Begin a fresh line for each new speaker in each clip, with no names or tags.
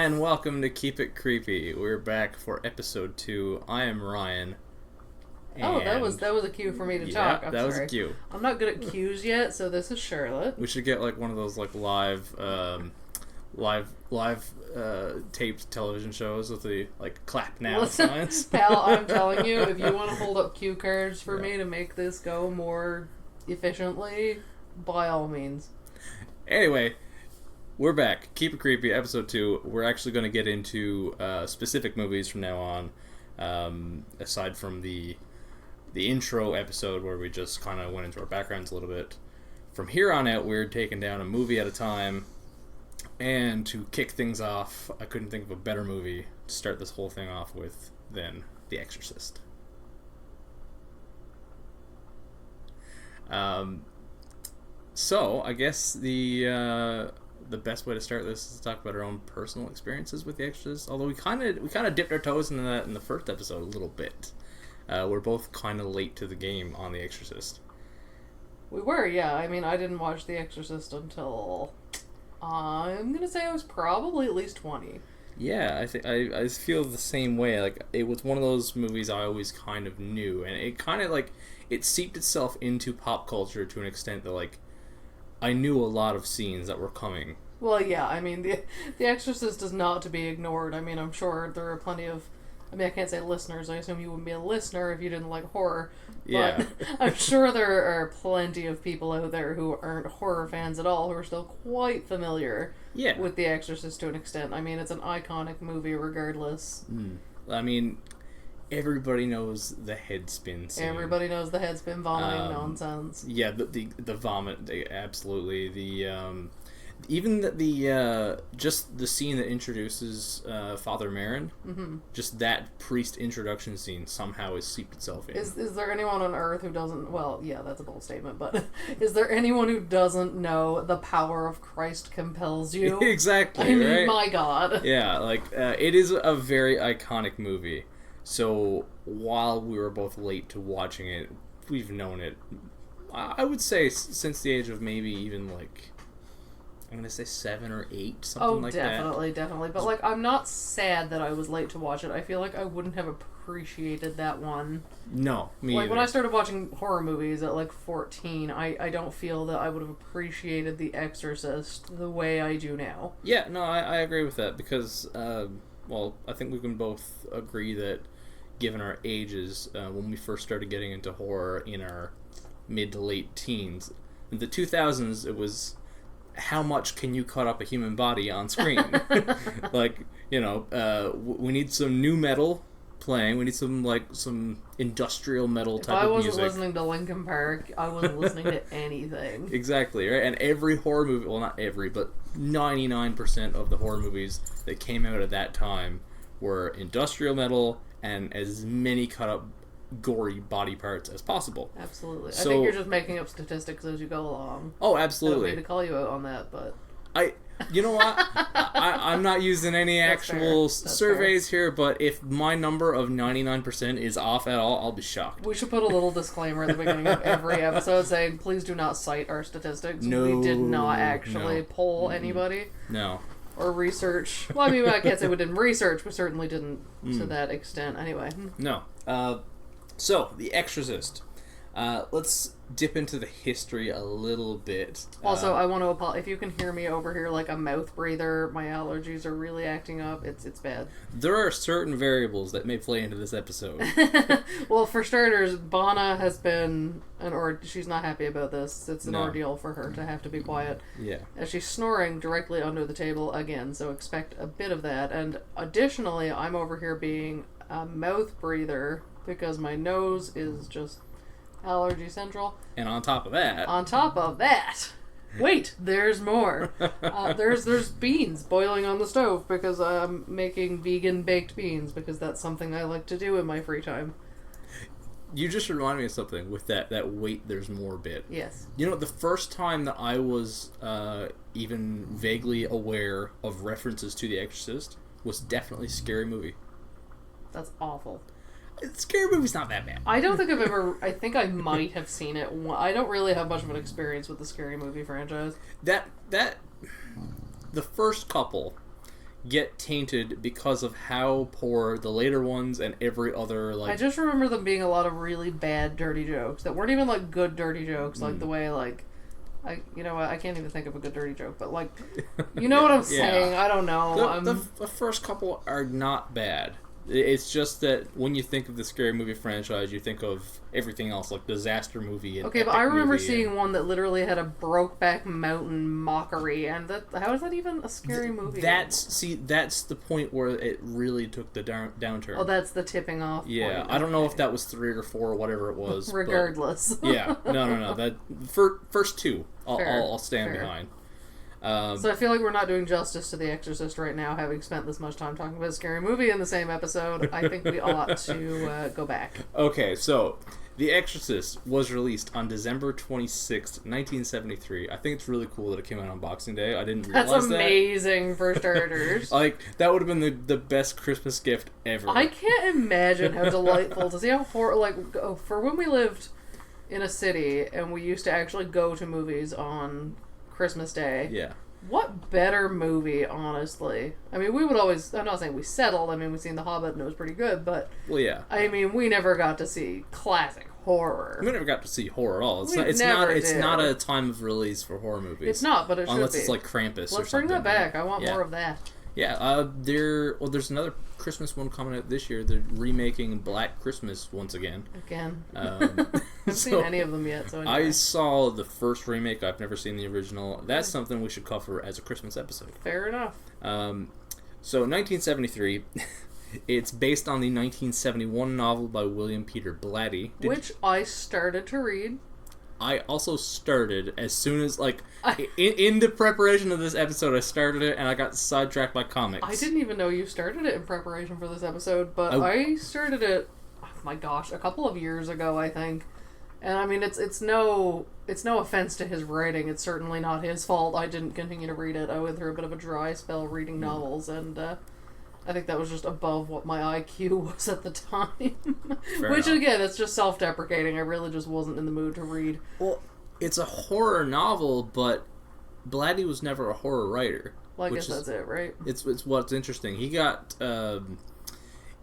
And welcome to Keep It Creepy. We're back for episode 2. I am Ryan.
Oh, that was a cue for me to talk. I'm
that
sorry.
was a cue.
I'm not good at cues yet, so this is Charlotte.
We should get like one of those like live taped television shows with the like clap now signs.
Pal, I'm telling you, if you want to hold up cue cards for me to make this go more efficiently, by all means.
Anyway, we're back. Keep It Creepy, episode 2. We're actually going to get into specific movies from now on, aside from the intro episode where we just kind of went into our backgrounds a little bit. From here on out, we're taking down a movie at a time. And to kick things off, I couldn't think of a better movie to start this whole thing off with than The Exorcist. So I guess the best way to start this is to talk about our own personal experiences with The Exorcist. Although we kind of dipped our toes into that in the first episode a little bit. We're both kind of late to the game on The Exorcist.
We were, yeah. I mean, I didn't watch The Exorcist until I'm gonna say I was probably at least 20.
Yeah, I feel the same way. Like, it was one of those movies I always kind of knew, and it kind of like it seeped itself into pop culture to an extent that like I knew a lot of scenes that were coming.
Well, yeah, I mean, The Exorcist is not to be ignored. I mean, I'm sure there are plenty of... I mean, I can't say listeners. I assume you wouldn't be a listener if you didn't like horror. But
Yeah.
I'm sure there are plenty of people out there who aren't horror fans at all who are still quite familiar with The Exorcist to an extent. I mean, it's an iconic movie regardless.
I mean, everybody knows the head spin scene.
Everybody knows the head spin vomiting nonsense.
Yeah, the vomit, absolutely. Even the just the scene that introduces Father Merrin, just that priest introduction scene somehow has seeped itself in.
Is there anyone on Earth who doesn't... Well, yeah, that's a bold statement, but is there anyone who doesn't know the power of Christ compels you?
Exactly,
I mean,
right?
my God.
Yeah, like, it is a very iconic movie. So, while we were both late to watching it, we've known it, I would say, since the age of maybe even, like... I'm going to say 7 or 8, something like that.
Oh, definitely. But, like, I'm not sad that I was late to watch it. I feel like I wouldn't have appreciated that one.
No, me
Like,
either.
when I started watching horror movies at, like, 14, I don't feel that I would have appreciated The Exorcist the way I do now.
Yeah, no, I agree with that because, well, I think we can both agree that given our ages, when we first started getting into horror in our mid to late teens, in the 2000s, it was... how much can you cut up a human body on screen? Like, you know, we need some new metal playing. We need some industrial metal type of music.
If I wasn't listening to Linkin Park, I wasn't listening to anything.
Exactly, right? And every horror movie, well, not every, but 99% of the horror movies that came out at that time were industrial metal and as many cut up gory body parts as possible.
Absolutely.
So,
I think you're just making up statistics as you go along.
Oh, absolutely.
I don't mean to call you out on that, but...
You know what? I'm not using any actual surveys here, but if my number of 99% is off at all, I'll be shocked.
We should put a little disclaimer at the beginning of every episode saying, please do not cite our statistics.
No,
we did not actually poll anybody.
No.
Or research. Well, I mean, I can't say we didn't research. We certainly didn't to that extent. Anyway.
No. So, The Exorcist. Let's dip into the history a little bit.
Also, I want to apologize. If you can hear me over here like a mouth breather, my allergies are really acting up. It's bad.
There are certain variables that may play into this episode.
Well, for starters, Bana has been she's not happy about this. It's an ordeal for her to have to be quiet.
Yeah.
As she's snoring directly under the table again, so expect a bit of that. And additionally, I'm over here being a mouth breather because my nose is just allergy central.
And on top of that...
Wait, there's more. There's beans boiling on the stove because I'm making vegan baked beans because that's something I like to do in my free time.
You just remind me of something with that wait, there's more bit.
Yes.
You know, the first time that I was even vaguely aware of references to The Exorcist was definitely Scary Movie.
That's awful.
Scary Movie's not that bad.
I don't think I've ever... I think I might have seen it. I don't really have much of an experience with the Scary Movie franchise.
The first couple get tainted because of how poor the later ones and every other, like...
I just remember them being a lot of really bad dirty jokes that weren't even, like, good dirty jokes, like the way, like... you know what, I can't even think of a good dirty joke, but, like, you know what I'm saying? I don't know.
The first couple are not bad. It's just that when you think of the scary movie franchise, you think of everything else, like disaster movie. And
okay, but I remember seeing one that literally had a Brokeback Mountain mockery, and how is that even a scary movie?
That's the point where it really took the downturn.
Oh, that's the tipping off.
Yeah,
point.
I don't know if that was 3 or 4 or whatever it was.
Regardless.
Yeah, no. That first 2, I'll stand behind.
So I feel like we're not doing justice to The Exorcist right now, having spent this much time talking about a scary movie in the same episode. I think we ought to go back.
Okay, so The Exorcist was released on December 26th, 1973. I think it's really cool that it came out on Boxing Day. I didn't realize that.
That's amazing for starters.
Like, that would have been the best Christmas gift ever.
I can't imagine how delightful to see how for when we lived in a city and we used to actually go to movies on Christmas Day.
Yeah.
What better movie, honestly? I mean, we would always... I'm not saying we settled. I mean, we've seen The Hobbit and it was pretty good, but...
Well, yeah.
I mean, we never got to see classic horror.
We never got to see horror at all. It's not a time of release for horror movies.
It's not, but it should be.
Unless it's like Krampus or something.
Let's bring that back. I want more of that.
Yeah, there's another Christmas one coming out this year. They're remaking Black Christmas once again.
I haven't seen any of them yet. So anyway.
I saw the first remake. I've never seen the original. That's something we should cover as a Christmas episode.
Fair enough.
So 1973, it's based on the 1971 novel by William Peter Blatty.
Which I started to read.
I also started as soon as, like, in the preparation of this episode, I started it and I got sidetracked by comics.
I didn't even know you started it in preparation for this episode, but I started it, oh my gosh, a couple of years ago, I think. And I mean, it's no offense to his writing. It's certainly not his fault. I didn't continue to read it. I went through a bit of a dry spell reading novels, and I think that was just above what my IQ was at the time. Which, again, it's just self-deprecating. I really just wasn't in the mood to read.
Well, it's a horror novel, but Blatty was never a horror writer.
Well, I guess that's it, right?
It's what's interesting. He got...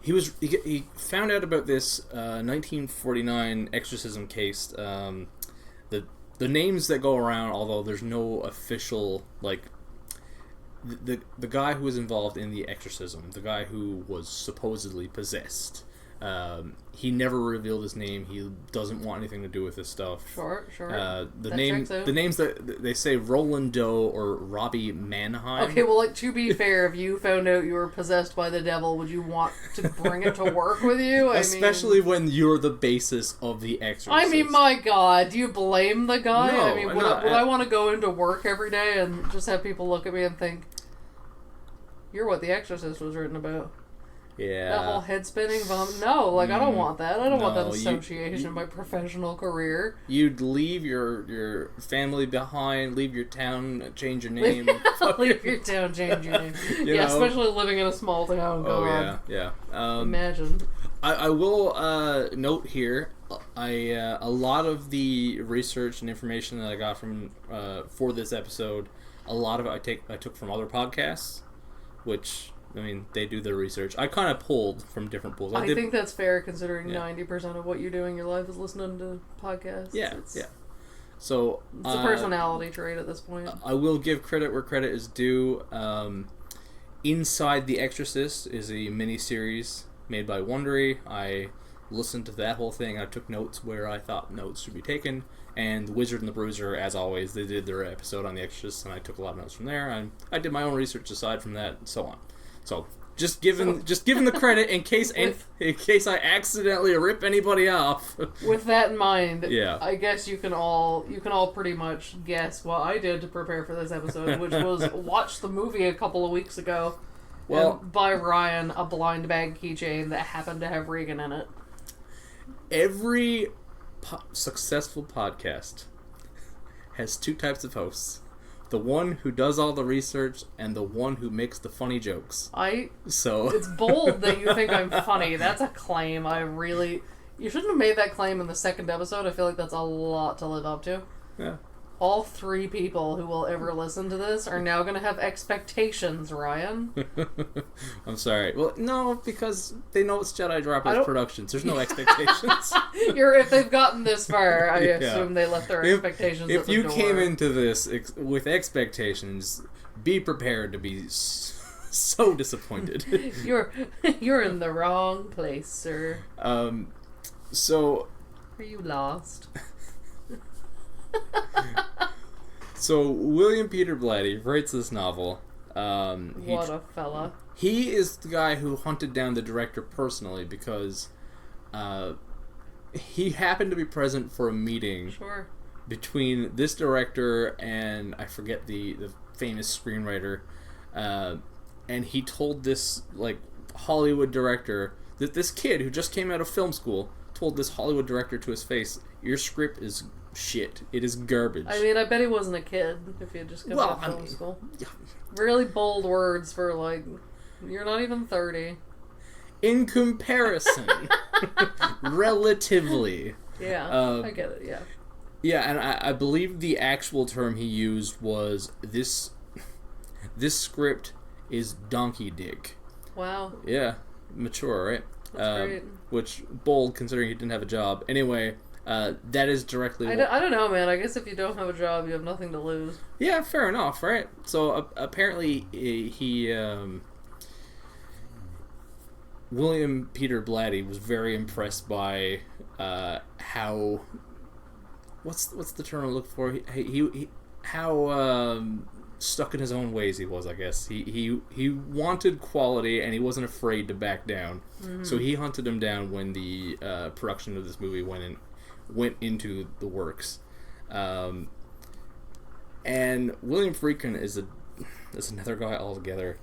He found out about this 1949 exorcism case. The names that go around, although there's no official, like... The guy who was involved in the exorcism, the guy who was supposedly possessed, he never revealed his name. He doesn't want anything to do with this stuff.
Sure.
The names that they say Roland Doe or Robbie Mannheim.
Okay, well, like, to be fair, if you found out you were possessed by the devil, would you want to bring it to work with you?
Especially when you're the basis of the exorcism.
I mean, my God, do you blame the guy?
No,
I mean, would I want to go into work every day and just have people look at me and think, you're what The Exorcist was written about?
Yeah.
That whole head spinning vomit. No, like, I don't want that. I don't want that association in my professional career.
You'd leave your family behind, leave your town, change your name.
Leave your town, change your name.
You know?
Especially living in a small town.
Oh, yeah.
Imagine.
I will note here, a lot of the research and information that I got from for this episode, a lot of it I took from other podcasts, which... I mean, they do their research. I kind of pulled from different pools.
I think that's fair, considering 90% of what you do in your life is listening to podcasts.
Yeah. So
it's a personality trait at this point.
I will give credit where credit is due. Inside the Exorcist is a mini-series made by Wondery. I listened to that whole thing. I took notes where I thought notes should be taken. And The Wizard and the Bruiser, as always, they did their episode on the Exorcist, and I took a lot of notes from there. And I did my own research aside from that, and so on. So just giving the credit in case I accidentally rip anybody off.
With that in mind,
yeah.
I guess you can all pretty much guess what I did to prepare for this episode, which was watch the movie a couple of weeks ago.
Well,
and buy Ryan a blind bag keychain that happened to have Regan in it.
Every successful podcast has two types of hosts. The one who does all the research and the one who makes the funny jokes. It's
bold that you think I'm funny. That's a claim. You shouldn't have made that claim in the second episode. I feel like that's a lot to live up to.
Yeah.
All 3 people who will ever listen to this are now going to have expectations, Ryan.
I'm sorry. Well, no, because they know it's Jedi Droppers Productions. There's no expectations.
If they've gotten this far, I assume they left their expectations at the door.
If you came into this with expectations, be prepared to be so disappointed.
You're in the wrong place, sir.
So...
Are you lost?
So William Peter Blatty writes this novel.
What a fella.
He is the guy who hunted down the director personally because he happened to be present for a meeting between this director and I forget the famous screenwriter, and he told this like Hollywood director that this kid who just came out of film school told this Hollywood director to his face, "Your script is shit. It is garbage."
I mean, I bet he wasn't a kid if he had just come out of film school. Really bold words for, like, you're not even 30.
In comparison. Relatively.
Yeah, I get it, yeah.
Yeah, and I believe the actual term he used was, this script is donkey dick.
Wow.
Yeah, mature, right?
That's great.
Which, bold, considering he didn't have a job. Anyway... that is directly...
I don't know, man. I guess if you don't have a job, you have nothing to lose.
Yeah, fair enough, right? So, apparently, he... William Peter Blatty was very impressed by how... What's the term I'm looking for? How stuck in his own ways he was, I guess. He wanted quality, and he wasn't afraid to back down. Mm-hmm. So he hunted him down when the production of this movie went into the works, and William Friedkin is another guy altogether.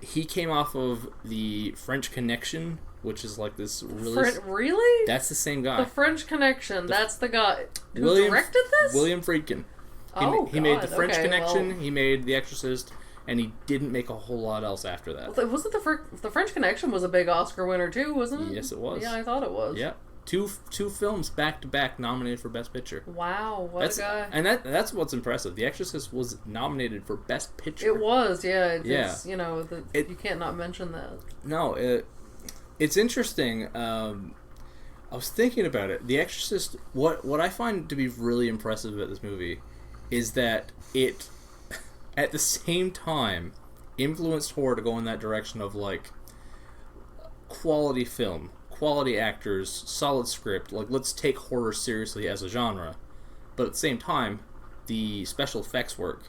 He came off of the French Connection, which is like this really...
Really?
That's the same guy.
The French Connection. That's the guy who directed this?
William Friedkin. He made the French Connection. He made The Exorcist. And he didn't make a whole lot else after that.
Well, wasn't the French Connection was a big Oscar winner too, wasn't it?
Yes, it was.
Yeah, I thought it was.
Yeah. Two films back to back nominated for Best Picture.
Wow, what a guy!
And that's what's impressive. The Exorcist was nominated for Best Picture.
It was, yeah.
It's,
you know, you can't not mention that.
No, it's interesting. I was thinking about it. The Exorcist. What I find to be really impressive about this movie is that it, at the same time, influenced horror to go in that direction of like quality film. Quality actors, solid script, like let's take horror seriously as a genre. But at the same time, the special effects work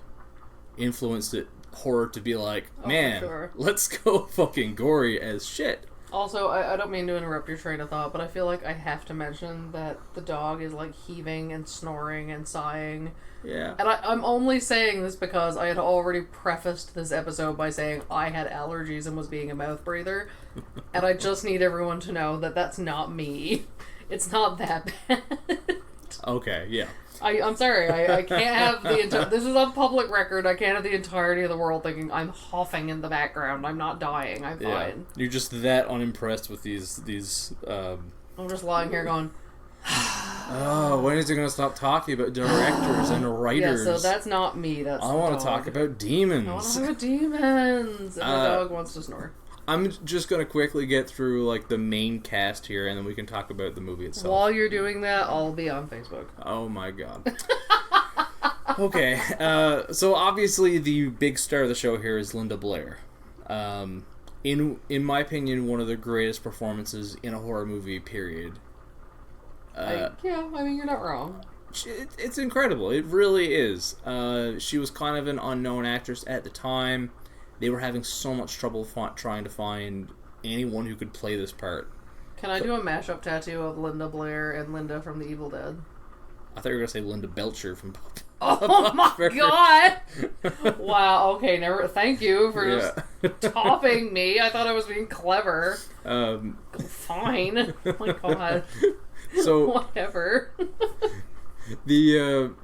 influenced horror to be like, man, let's go fucking gory as shit.
Also, I don't mean to interrupt your train of thought, but I feel like I have to mention that the dog is like heaving and snoring and sighing.
Yeah.
And I'm only saying this because I had already prefaced this episode by saying I had allergies and was being a mouth breather. And I just need everyone to know that that's not me. It's not that bad.
Okay, yeah.
I'm sorry, I can't have the entire... This is on public record. I can't have the entirety of the world thinking I'm huffing in the background. I'm not dying. I'm fine.
You're just that unimpressed with these
I'm just lying here going...
Oh, when is it going to stop talking about directors and writers?
Yeah, so that's not me. That's
I want to talk about demons.
I want to talk about demons. And the dog wants to snore.
I'm just going to quickly get through like the main cast here, and then we can talk about the movie itself.
While you're doing that, I'll be on Facebook.
Oh my god. Okay, so obviously the big star of the show here is Linda Blair. In my opinion, one of the greatest performances in a horror movie, period.
I mean, you're not wrong.
It's incredible. It really is. She was kind of an unknown actress at the time. They were having so much trouble trying to find anyone who could play this part.
Can I do a mashup tattoo of Linda Blair and Linda from The Evil Dead?
I thought you were going to say Linda Belcher from
Oh my god! Wow, okay, thank you for just topping me. I thought I was being clever. Fine. Oh my god.
So
whatever.
The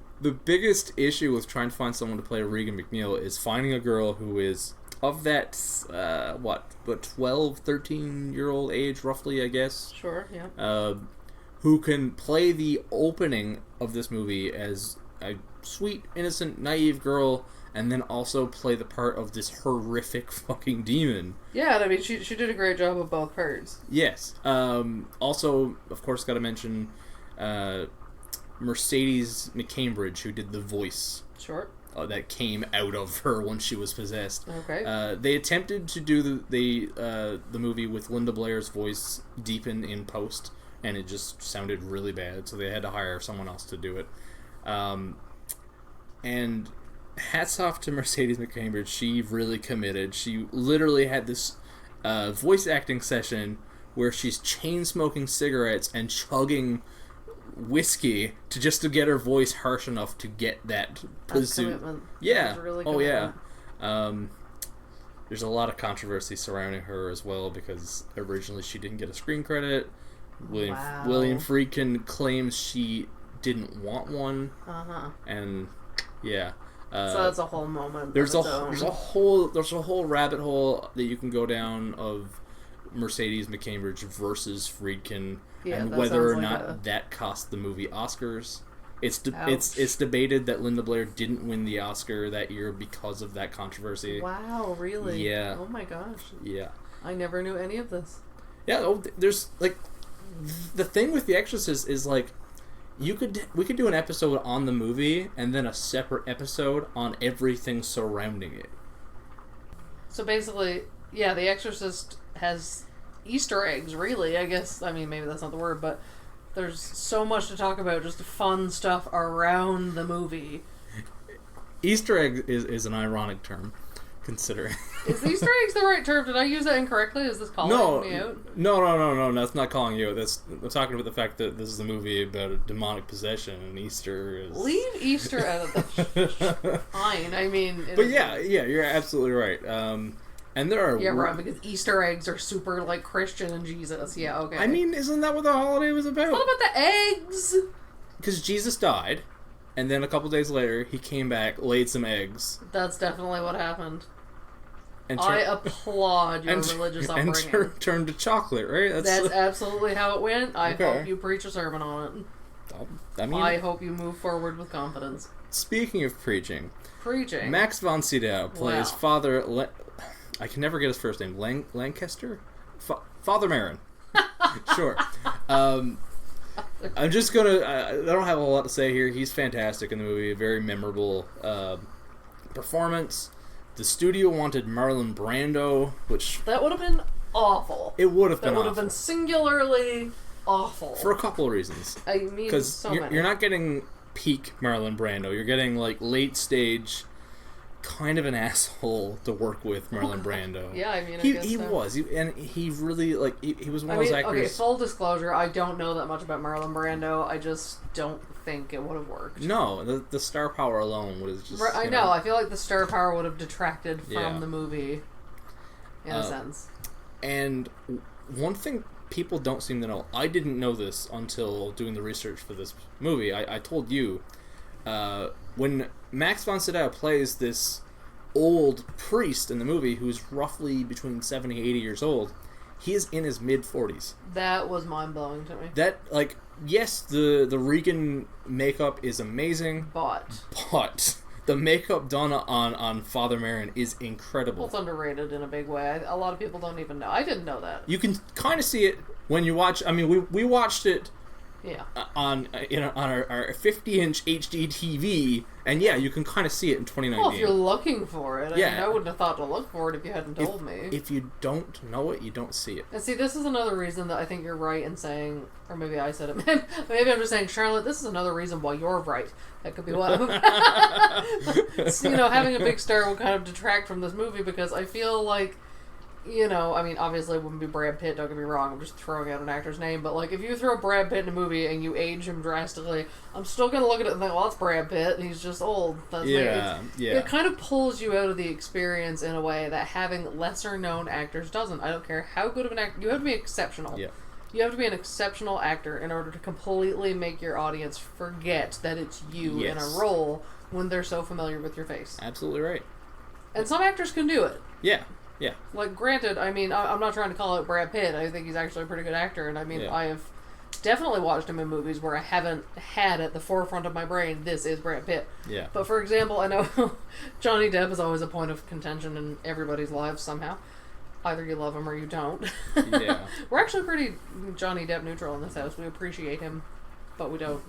biggest issue with trying to find someone to play Regan McNeil is finding a girl who is of that 12, 13-year-old age, roughly, I guess.
Sure, yeah.
Who can play the opening of this movie as I sweet, innocent, naive girl, and then also play the part of this horrific fucking demon.
Yeah, and I mean, she did a great job of both parts.
Yes. Also, of course, got to mention Mercedes McCambridge, who did the voice.
Sure.
That came out of her when she was possessed.
Okay.
They attempted to do the movie with Linda Blair's voice deepen in post, and it just sounded really bad, so they had to hire someone else to do it. And hats off to Mercedes McCambridge. She really committed. She literally had this voice acting session where she's chain smoking cigarettes and chugging whiskey to get her voice harsh enough to get that
commitment.
Yeah.
Really
oh yeah. There's a lot of controversy surrounding her as well because originally she didn't get a screen credit. William Friedkin claims she didn't want one. And yeah.
So that's a whole moment.
There's a whole rabbit hole that you can go down of Mercedes McCambridge versus Friedkin, and whether or not that cost the movie Oscars. It's debated that Linda Blair didn't win the Oscar that year because of that controversy.
Wow, really?
Yeah.
Oh my gosh.
Yeah.
I never knew any of this.
Yeah. There's like the thing with The Exorcist is like we could do an episode on the movie and then a separate episode on everything surrounding it.
So basically, yeah, The Exorcist has Easter eggs, really, I guess. I mean, maybe that's not the word, but there's so much to talk about, just fun stuff around the movie.
Easter egg is an ironic term, considering.
Is Easter eggs the right term? Did I use that incorrectly? Is this calling me out?
No, that's not calling you out. I'm talking about the fact that this is a movie about a demonic possession, and Easter is...
Leave Easter out of the... Fine, I mean...
But yeah, you're absolutely right. And there are...
Yeah, right, because Easter eggs are super, like, Christian and Jesus. Yeah, okay.
I mean, isn't that what the holiday was about?
What about the eggs?
Because Jesus died, and then a couple days later, he came back, laid some eggs.
That's definitely what happened. I applaud your religious upbringing.
And turned to chocolate, right?
That's absolutely how it went. I hope you preach a sermon on it. I hope you move forward with confidence.
Speaking of preaching.
Max
von Sydow plays Father... I can never get his first name. Lancaster? Father Marin. Sure. I'm just gonna... I don't have a lot to say here. He's fantastic in the movie. A very memorable performance. The studio wanted Marlon Brando, which...
That would have been awful.
It would have been awful.
That would have been singularly awful.
For a couple of reasons.
I mean, because
you're not getting peak Marlon Brando. You're getting, like, late stage... kind of an asshole to work with, Marlon Brando.
Yeah, I mean,
he was, and he really, like, he was one of those actors.
Okay, full disclosure, I don't know that much about Marlon Brando. I just don't think it would have worked.
No, the star power alone would have just...
I know, I feel like the star power would have detracted from the movie, in a sense. And
one thing people don't seem to know, I didn't know this until doing the research for this movie. I told you, when Max von Sydow plays this old priest in the movie who's roughly between 70 and 80 years old, he is in his mid-40s.
That was mind-blowing to me.
That, like, yes, the Regan makeup is amazing,
but
the makeup done on Father Marin is incredible.
Well, it's underrated in a big way. A lot of people don't even know. I didn't know that.
You can kind of see it when you watch... I mean, we watched it...
Yeah.
On our 50-inch HD TV, and yeah, you can kind of see it in 2019.
Well, if you're looking for it,
yeah.
I mean, I wouldn't have thought to look for it if you hadn't told me.
If you don't know it, you don't see it.
And see, this is another reason that I think you're right in saying, or maybe I said it, maybe I'm just saying, Charlotte, this is another reason why you're right. That could be one of them. So, having a big star will kind of detract from this movie because I feel like, I mean, obviously it wouldn't be Brad Pitt, don't get me wrong, I'm just throwing out an actor's name, but, like, if you throw Brad Pitt in a movie and you age him drastically, I'm still gonna look at it and think, well, that's Brad Pitt, and he's just old. It kind of pulls you out of the experience in a way that having lesser-known actors doesn't. I don't care how good of an actor, you have to be exceptional.
Yeah.
You have to be an exceptional actor in order to completely make your audience forget that it's you in a role when they're so familiar with your face.
Absolutely right.
And some actors can do it.
Yeah. Yeah.
Like, granted, I mean, I'm not trying to call it Brad Pitt. I think he's actually a pretty good actor, and I mean, I have definitely watched him in movies where I haven't had at the forefront of my brain, this is Brad Pitt.
Yeah.
But for example, I know Johnny Depp is always a point of contention in everybody's lives somehow. Either you love him or you don't.
Yeah.
We're actually pretty Johnny Depp neutral in this house. We appreciate him, but we don't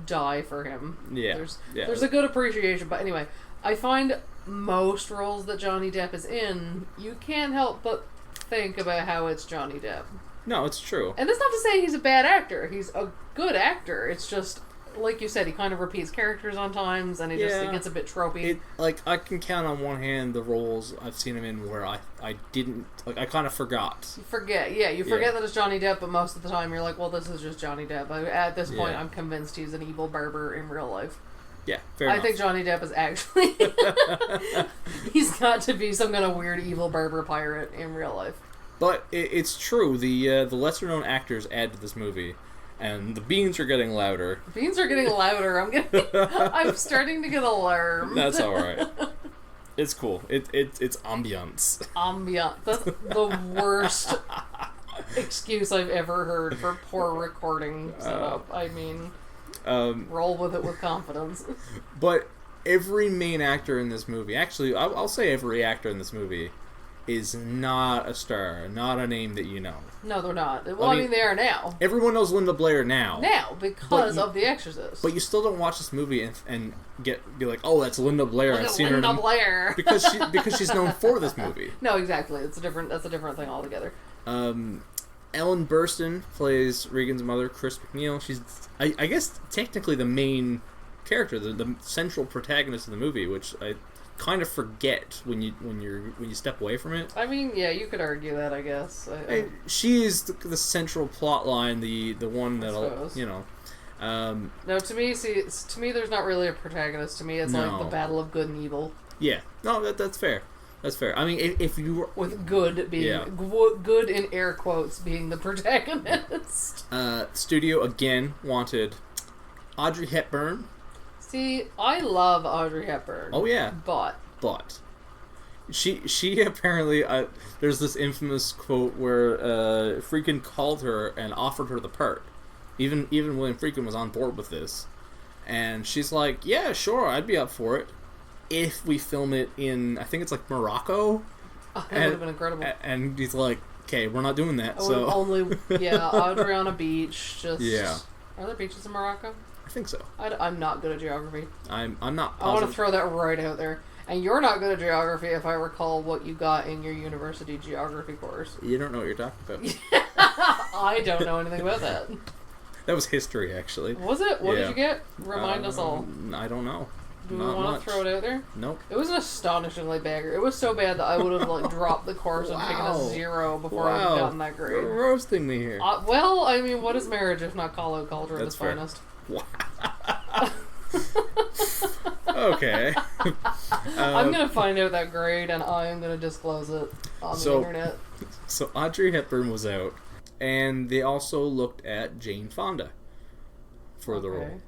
die for him.
Yeah.
There's a good appreciation. But anyway, I find most roles that Johnny Depp is in, you can't help but think about how it's Johnny Depp.
No, it's true.
And that's not to say he's a bad actor. He's a good actor. It's just, like you said, he kind of repeats characters on times, and he gets a bit tropey.
I can count on one hand the roles I've seen him in where I didn't, I kind of forgot.
You forget that it's Johnny Depp, but most of the time you're like, well, this is just Johnny Depp. At this point, I'm convinced he's an evil barber in real life.
Yeah, fair enough.
I think Johnny Depp is actually... he's got to be some kind of weird evil barber pirate in real life.
But it's true. The lesser-known actors add to this movie, and the beans are getting louder.
Beans are getting louder. I'm starting to get alarmed.
That's all right. It's cool. It's ambiance.
Ambiance. That's the worst excuse I've ever heard for poor recording setup. I mean, roll with it with confidence.
But every main actor in this movie, actually, I'll say every actor in this movie, is not a star, not a name that you know.
No, they're not. Well, I mean they are now.
Everyone knows Linda Blair now.
Now, because of The Exorcist.
But you still don't watch this movie and be like, oh, that's Linda Blair.
Look
I've
at
seen
Linda
her
Blair.
because she's known for this movie.
No, exactly. That's a different thing altogether.
Ellen Burstyn plays Regan's mother, Chris McNeil. She's, I guess, technically the main character, the central protagonist of the movie, which I kind of forget when you step away from it.
I mean, yeah, you could argue that, I guess.
She is the central plot line, the one that'll, you know.
No, to me, there's not really a protagonist. To me, it's like the battle of good and evil.
Yeah, no, that's fair. That's fair. I mean, if you were...
With good being... good in air quotes being the protagonist.
Studio, again, wanted Audrey Hepburn.
See, I love Audrey Hepburn.
Oh, yeah.
But...
She apparently... there's this infamous quote where Friedkin called her and offered her the part. Even William Friedkin was on board with this. And she's like, yeah, sure, I'd be up for it. If we film it in, I think it's like Morocco.
Oh, that would have been incredible.
And he's like, okay, we're not doing that.
Audrey on a beach. Just Are there beaches in Morocco?
I think so.
I'm not good at geography.
I'm not positive.
I want to throw that right out there. And you're not good at geography, if I recall what you got in your university geography course.
You don't know what you're talking about.
I don't know anything about that.
That was history, actually.
Was it? What did you get? Remind us all.
I don't know.
Do we want to throw it out there?
Nope.
It was an astonishingly bad grade. It was so bad that I would have dropped the course and taken a 0 before I had gotten that grade.
You're roasting me here.
Well, I mean, what is marriage if not call out culture at its finest?
Wow. Okay.
I'm going to find out that grade and I'm going to disclose it on the internet.
So Audrey Hepburn was out, and they also looked at Jane Fonda for the role.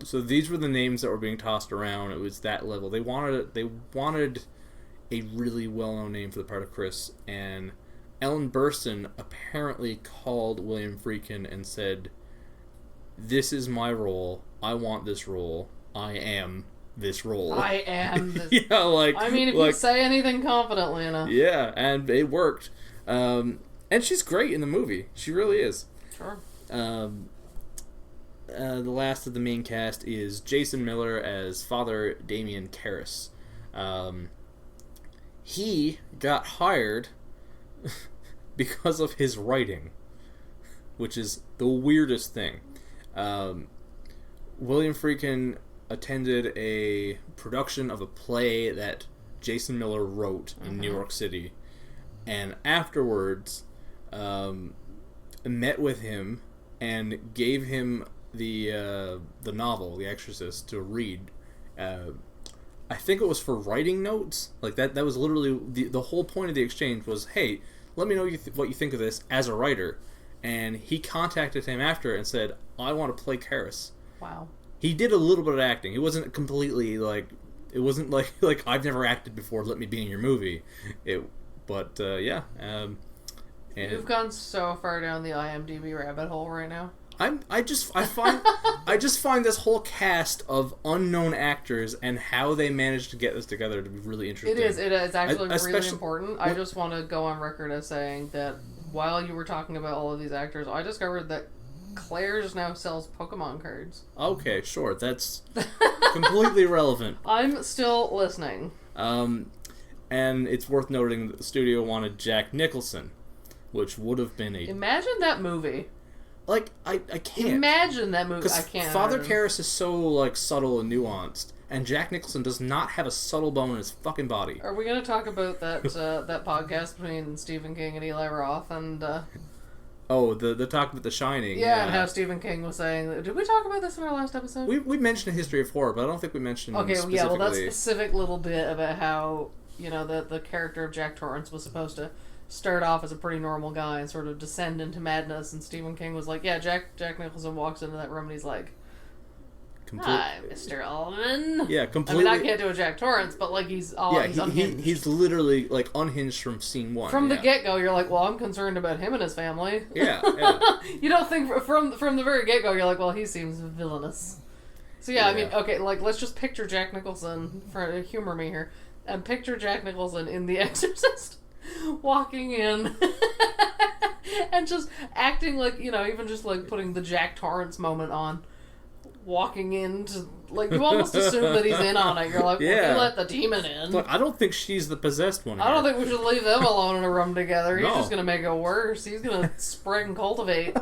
So these were the names that were being tossed around. It was that level. They wanted a really well-known name for the part of Chris, and Ellen Burstyn apparently called William Friedkin and said, "This is my role. I want this role. I am this role."
I am this.
Yeah,
I mean, if you say anything confidently enough.
Yeah, and it worked. And she's great in the movie. She really is.
Sure.
The last of the main cast is Jason Miller as Father Damien Karras. He got hired because of his writing, which is the weirdest thing. William Friedkin attended a production of a play that Jason Miller wrote in New York City, and afterwards met with him and gave him the novel, The Exorcist, to read. I think it was for writing notes. Like that was literally the whole point of the exchange was, hey, let me know what you think of this as a writer. And he contacted him after and said, I want to play Karras.
Wow.
He did a little bit of acting. He wasn't completely it wasn't like I've never acted before, let me be in your movie. And
you've gone so far down the IMDb rabbit hole right now.
I just find this whole cast of unknown actors and how they managed to get this together to be really interesting.
It is actually really
Especially-
important. I just want to go on record as saying that while you were talking about all of these actors, I discovered that Claire's now sells Pokemon cards.
Okay, sure, that's completely relevant.
I'm still listening.
And it's worth noting that the studio wanted Jack Nicholson, which would have been
Imagine that movie.
like I can't
Imagine that movie. I
because
can't.
Father
imagine.
Karras is so like subtle and nuanced, and Jack Nicholson does not have a subtle bone in his fucking body.
Are we going to talk about that that podcast between Stephen King and Eli Roth and?
Oh, the talk about The Shining.
Yeah, and how Stephen King was saying. Did we talk about this in our last episode?
We mentioned the history of horror, but I don't think we mentioned
Okay,
specifically.
yeah, well, that specific little bit about how, you know, the character of Jack Torrance was supposed to start off as a pretty normal guy and sort of descend into madness, and Stephen King was like, yeah, Jack Nicholson walks into that room and he's like, hi, Mr. Ullman.
Yeah,
I
completely.
mean, I can't do a Jack Torrance, but, like, he's unhinged.
He's literally, like, unhinged from scene one.
From the get-go, you're like, well, I'm concerned about him and his family.
Yeah.
You don't think, from the very get-go, you're like, well, he seems villainous. So, yeah, I mean, okay, like, let's just picture Jack Nicholson, for humor me here, and picture Jack Nicholson in The Exorcist, walking in, and just acting like, you know, even just, like, putting the Jack Torrance moment on, walking into, like, you almost assume that he's in on it. You're like, well,
Yeah.
he let the demon in.
Look, I don't think she's the possessed one.
I don't think we should leave them alone in a room together. He's
No.
just gonna make it worse. He's gonna spread and cultivate.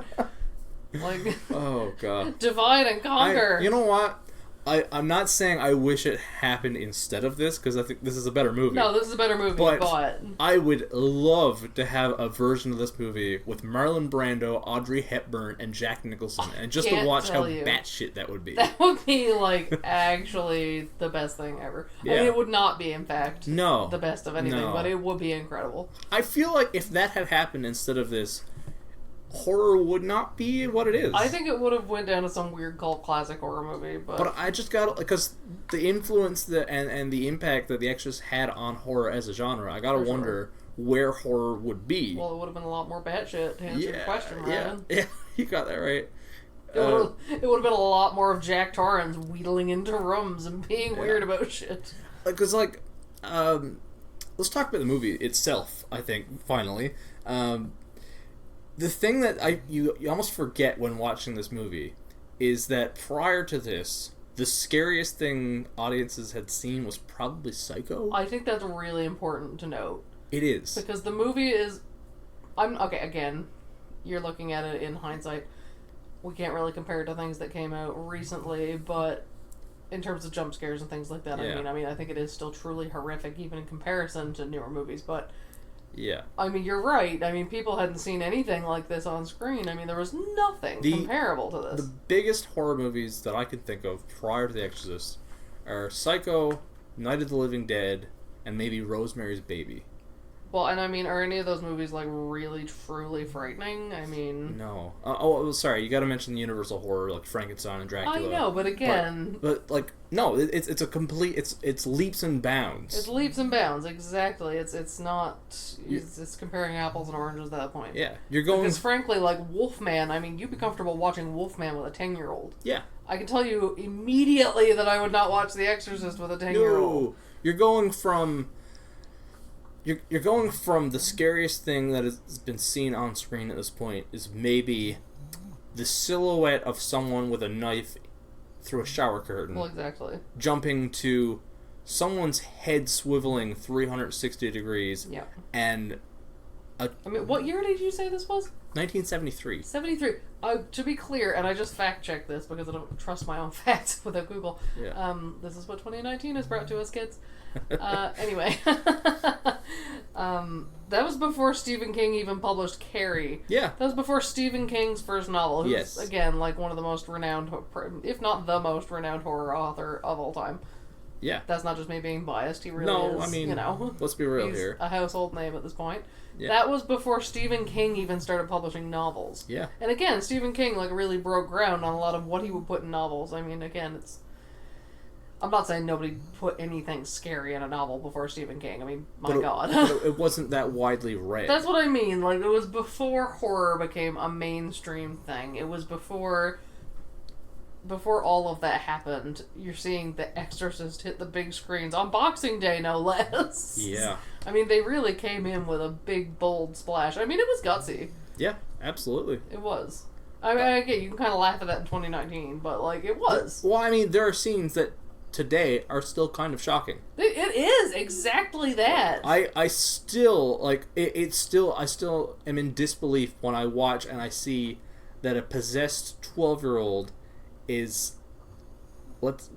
Like,
Oh, God.
divide and conquer.
You know what? I'm not saying I wish it happened instead of this, because I think this is a better movie.
No, this is a better movie, but
I would love to have a version of this movie with Marlon Brando, Audrey Hepburn, and Jack Nicholson, and just to
can't
watch how
tell you.
batshit that would be.
that would be, like, actually the best thing ever. I
Yeah.
mean, it would not be, in fact,
No.
the best of anything,
No.
but it would be incredible.
I feel like if that had happened instead of this, horror would not be what it is.
I think it would have went down to some weird cult classic horror movie,
But I just got, because the influence and the impact that The Exorcist had on horror as a genre, I gotta
For sure.
wonder where horror would be.
well, it would have been a lot more batshit, to answer your question, Ryan.
yeah, you got that right.
It would have been a lot more of Jack Torrance wheedling into rooms and being weird about shit.
Because, like, let's talk about the movie itself, I think, finally. The thing that you almost forget when watching this movie is that prior to this, the scariest thing audiences had seen was probably Psycho.
I think that's really important to note.
It is.
Because the movie is... Okay, again, you're looking at it in hindsight. We can't really compare it to things that came out recently, but in terms of jump scares and things like that,
Yeah.
I mean, I think it is still truly horrific, even in comparison to newer movies, but...
Yeah.
I mean, you're right. I mean, people hadn't seen anything like this on screen. I mean, there was nothing comparable to this.
The biggest horror movies that I can think of prior to The Exorcist are Psycho, Night of the Living Dead, and maybe Rosemary's Baby.
Well, and I mean, are any of those movies, like, really, truly frightening? I mean...
No. Sorry, you gotta mention the Universal horror, like Frankenstein and Dracula.
I know, but again...
But like, no, it's a complete... It's leaps and bounds.
It's leaps and bounds, exactly. It's not... It's comparing apples and oranges at that point.
Yeah. You're going...
Because frankly, like, Wolfman, I mean, you'd be comfortable watching Wolfman with a 10-year-old.
Yeah.
I can tell you immediately that I would not watch The Exorcist with a 10-year-old.
No. You're going from... You're going from the scariest thing that has been seen on screen at this point is maybe the silhouette of someone with a knife through a shower curtain.
Well, exactly.
Jumping to someone's head swiveling 360 degrees.
Yeah.
And
I mean, what year did you say this was?
1973.
73. To be clear, and I just fact-checked this because I don't trust my own facts without Google.
Yeah.
This is what 2019 has brought to us, kids. Anyway. That was before Stephen King even published Carrie.
Yeah.
That was before Stephen King's first novel. Who's,
Yes.
again, like one of the most renowned, if not the most renowned horror author of all time.
Yeah.
That's not just me being biased. He really
No,
is,
I mean,
you know.
let's be real
He's
here.
a household name at this point.
Yeah.
That was before Stephen King even started publishing novels.
Yeah.
And again, Stephen King like really broke ground on a lot of what he would put in novels. I mean, again, it's I'm not saying nobody put anything scary in a novel before Stephen King. I mean, my God.
But it wasn't that widely read.
That's what I mean. Like, it was before horror became a mainstream thing. It was before all of that happened. You're seeing The Exorcist hit the big screens on Boxing Day, no less.
Yeah.
I mean, they really came in with a big, bold splash. I mean, it was gutsy.
Yeah, absolutely.
It was. I mean, again, you can kind of laugh at that in 2019, but, like, it was.
Well, I mean, there are scenes that today are still kind of shocking.
It is exactly that.
I still, like, I still am in disbelief when I watch and I see that a possessed 12-year-old is...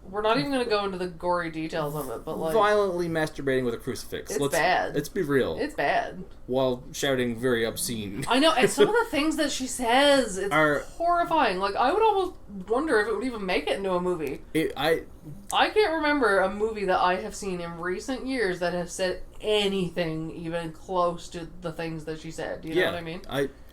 We're not even going to go into the gory details of it, but, like...
violently masturbating with a crucifix.
It's bad.
Let's be real.
It's bad.
While shouting very obscene.
I know, and some of the things that she says, it's horrifying. Like, I would almost wonder if it would even make it into a movie. I can't remember a movie that I have seen in recent years that has said anything even close to the things that she said. Do you know what I mean?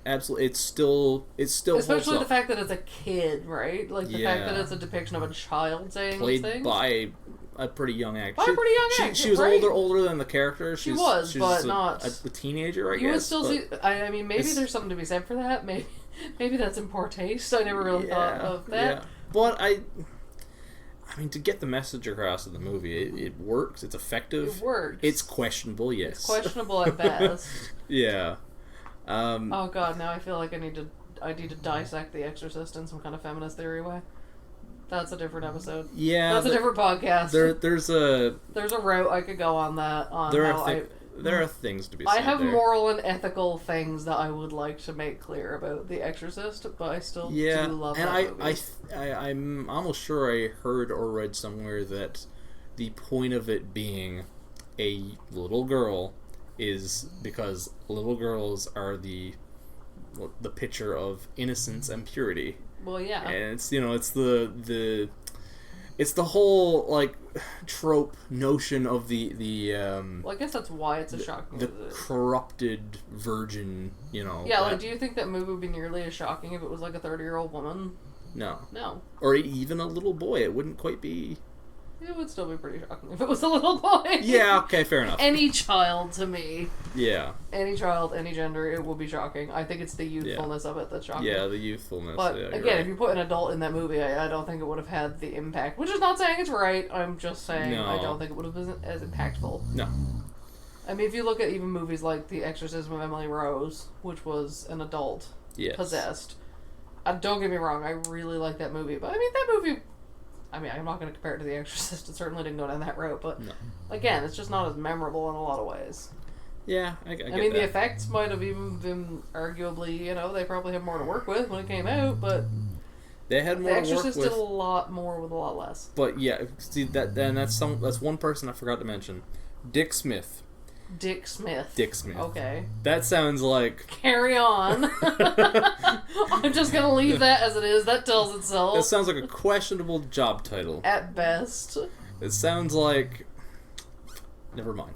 Absolutely. It's still
especially the fact that it's a kid, right? Like the fact that it's a depiction of a child saying these things.
Played by a pretty young actor. She was
right?
older than the character. She was
but not
a teenager, I guess.
You would still see. I mean, maybe there's something to be said for that. Maybe that's in poor taste. I never really thought of that.
Yeah. But I mean, to get the message across in the movie, it works. It's effective.
It works.
It's questionable, yes.
It's questionable at best.
Yeah.
Oh God! Now I feel like I need to dissect The Exorcist in some kind of feminist theory way. That's a different episode.
Yeah,
that's a different podcast.
There's a
route I could go on that.
There are things to be said.
I have moral and ethical things that I would like to make clear about The Exorcist, but I still do love that movie.
I'm almost sure I heard or read somewhere that the point of it being a little girl is because little girls are the picture of innocence and purity.
Well, yeah.
And it's it's the whole like trope notion of the
well, I guess that's why it's a shocking.
The corrupted virgin, you know.
Yeah, like, do you think that movie would be nearly as shocking if it was like a 30-year-old woman?
No.
No.
Or even a little boy. It wouldn't quite be.
It would still be pretty shocking if it was a little boy.
Yeah, okay, fair enough.
Any child to me.
Yeah.
Any child, any gender, it will be shocking. I think it's the youthfulness of it that's shocking.
Yeah, the youthfulness.
But
again,
right. If you put an adult in that movie, I don't think it would have had the impact. Which is not saying it's right. I'm just saying I don't think it would have been as impactful.
No.
I mean, if you look at even movies like The Exorcism of Emily Rose, which was an adult possessed. Don't get me wrong, I really like that movie. But I mean, that movie... I mean, I'm not going to compare it to The Exorcist. It certainly didn't go down that route, but again, it's just not as memorable in a lot of ways.
Yeah, I get
mean,
that.
the effects might have even been arguably, they probably had more to work with when it came out, but
they had more. The
Exorcist
to work with,
did a lot more with a lot less.
But yeah, see that's one person I forgot to mention, Dick Smith.
Dick Smith. Okay.
That sounds like...
Carry on. I'm just going to leave that as it is. That tells itself.
That sounds like a questionable job title.
At best.
It sounds like... Never mind.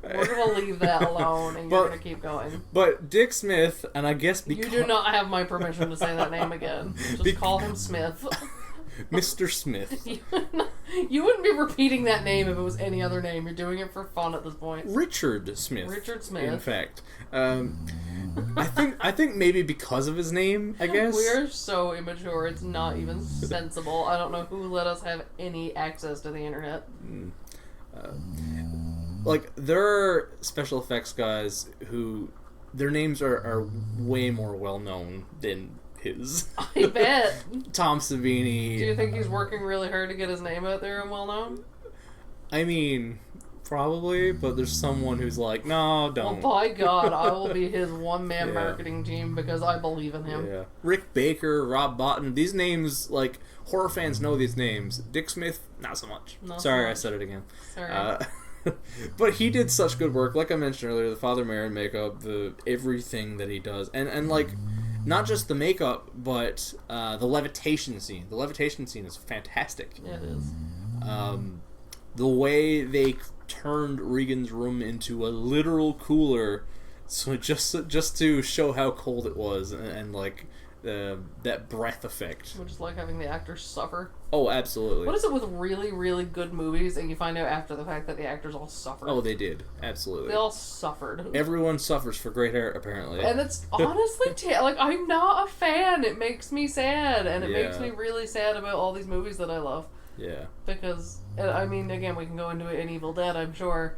We're going to leave that alone and you're going to keep going.
But Dick Smith, and I guess because...
You do not have my permission to say that name again. Just call him Smith.
Mr. Smith.
You wouldn't be repeating that name if it was any other name. You're doing it for fun at this point.
Richard Smith.
In
fact. I think maybe because of his name, I guess.
We are so immature, it's not even sensible. I don't know who let us have any access to the internet.
Like, there are special effects guys who... Their names are way more well-known than... his.
I bet.
Tom Savini.
Do you think he's working really hard to get his name out there and well known?
I mean, probably, but there's someone who's like, no, don't.
Well, by God, I will be his one-man marketing team because I believe in him.
Yeah. Rick Baker, Rob Bottin, these names, like, horror fans know these names. Dick Smith, not so much. Sorry, I said it again.
Sorry.
But he did such good work. Like I mentioned earlier, the Father Mary makeup, everything that he does. And like... Not just the makeup, but the levitation scene. The levitation scene is fantastic.
Yeah, it is.
The way they turned Regan's room into a literal cooler, so just to show how cold it was, and like that breath effect.
Which is like having the actors suffer.
Oh, absolutely.
What is it with really, really good movies and you find out after the fact that the actors all suffered?
Oh, they did. Absolutely.
They all suffered.
Everyone suffers for great hair, apparently.
And it's honestly, like, I'm not a fan. It makes me sad. And it makes me really sad about all these movies that I love.
Yeah.
Because, I mean, again, we can go into it in Evil Dead, I'm sure.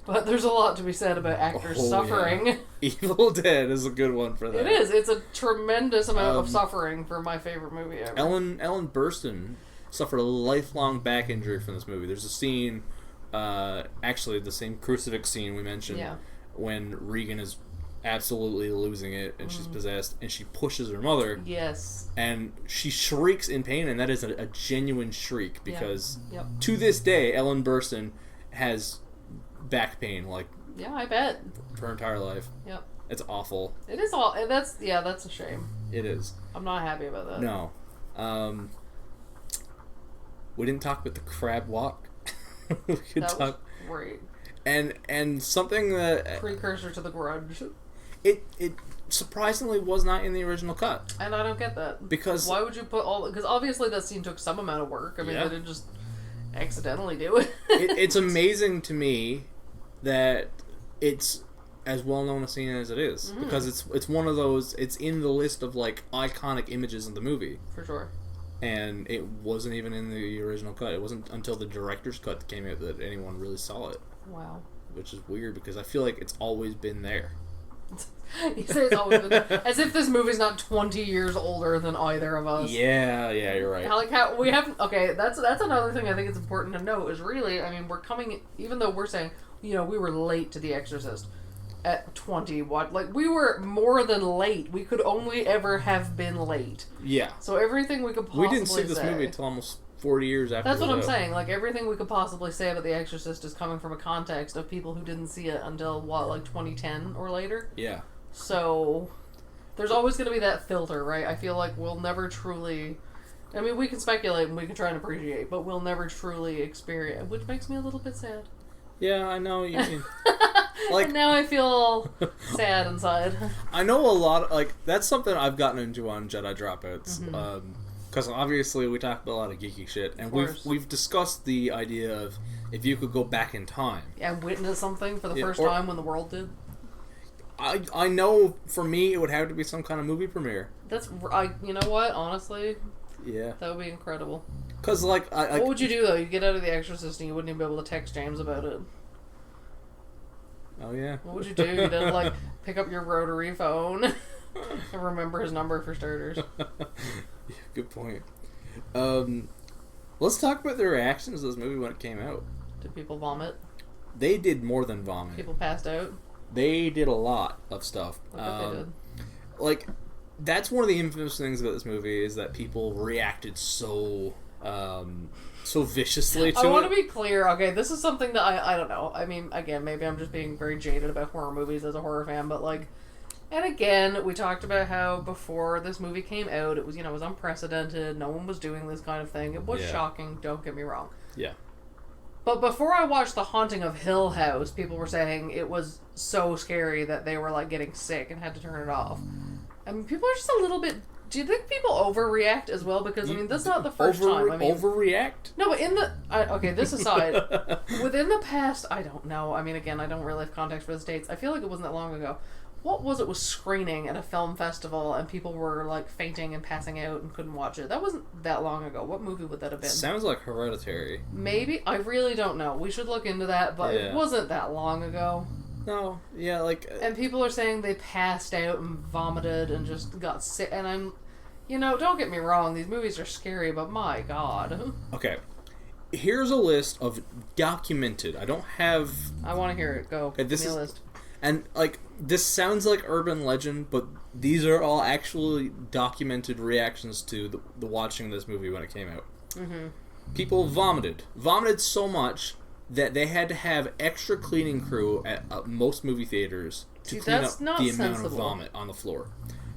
But there's a lot to be said about actors suffering.
Yeah. Evil Dead is a good one for that.
It is. It's a tremendous amount of suffering for my favorite movie ever.
Ellen Burstyn suffered a lifelong back injury from this movie. There's a scene, actually the same crucifix scene we mentioned, when Regan is absolutely losing it and she's possessed and she pushes her mother.
Yes.
And she shrieks in pain, and that is a genuine shriek because to this day Ellen Burstyn has back pain, like,
yeah, I bet,
for her entire life.
Yep.
It's awful.
It is all. That's a shame.
It is.
I'm not happy about that.
No. We didn't talk about the crab walk. We could
that was great.
And something that
precursor to The Grudge.
It surprisingly was not in the original cut.
And I don't get that.
Because
why would you put all? Because obviously that scene took some amount of work. I mean, they didn't just accidentally do it.
It's amazing to me that it's as well known a scene as it is, because it's one of those. It's in the list of like iconic images in the movie
for sure.
And it wasn't even in the original cut. It wasn't until the director's cut that came out that anyone really saw it.
Wow. Which
is weird because I feel like it's always been there.
You say it's always been there. As if this movie's not 20 years older than either of us.
Yeah, you're right.
How we haven't. Okay, that's another thing I think it's important to note is really, I mean, we're coming, even though we're saying, we were late to The Exorcist at 20. Like, we were more than late. We could only ever have been late.
Yeah.
So everything we could possibly say.
We didn't see this movie until almost 40 years after.
That's what I'm saying. Like, everything we could possibly say about The Exorcist is coming from a context of people who didn't see it until, 2010 or later?
Yeah.
So, there's always going to be that filter, right? I feel like we'll never truly... I mean, we can speculate and we can try and appreciate, but we'll never truly experience, which makes me a little bit sad.
Yeah, I know what you mean. Like,
and now I feel sad inside.
I know a lot of, that's something I've gotten into on Jedi Dropouts. Because obviously we talk about a lot of geeky shit, and we've discussed the idea of if you could go back in time
and witness something for the first time when the world did.
I know for me it would have to be some kind of movie premiere.
You know what? Honestly,
yeah,
that would be incredible.
Because what
would you do though? You get out of The Exorcist and you wouldn't even be able to text James about it.
Oh yeah.
What would you do? You'd have to pick up your rotary phone and remember his number for starters.
Yeah, good point. Let's talk about the reactions to this movie when it came out.
Did people vomit?
They did more than vomit.
People passed out?
They did a lot of stuff.
They did.
That's one of the infamous things about this movie is that people reacted so viciously to it.
I want to be clear. Okay, this is something that I don't know. I mean, again, maybe I'm just being very jaded about horror movies as a horror fan, but and again, we talked about how before this movie came out, it was, it was unprecedented. No one was doing this kind of thing. It was shocking, don't get me wrong.
Yeah.
But before I watched The Haunting of Hill House, people were saying it was so scary that they were getting sick and had to turn it off. I mean, people are just a little bit... Do you think people overreact as well? Because, I mean, this is not the first time. I mean,
overreact?
No, but okay, this aside, within the past, I don't know. I mean, again, I don't really have context for the States. I feel like it wasn't that long ago. What was it was screening at a film festival and people were, fainting and passing out and couldn't watch it? That wasn't that long ago. What movie would that have been?
Sounds like Hereditary.
Maybe? I really don't know. We should look into that, but it wasn't that long ago.
No, yeah,
And people are saying they passed out and vomited and just got sick, and I'm... don't get me wrong, these movies are scary, but my God.
Okay. Here's a list of documented. I don't have...
I want to hear it. Go.
Okay,
Give me a list.
And, this sounds like urban legend, but these are all actually documented reactions to the watching this movie when it came out.
Mm-hmm.
People vomited. Vomited so much that they had to have extra cleaning crew at most movie theaters to clean up the amount of vomit on the floor.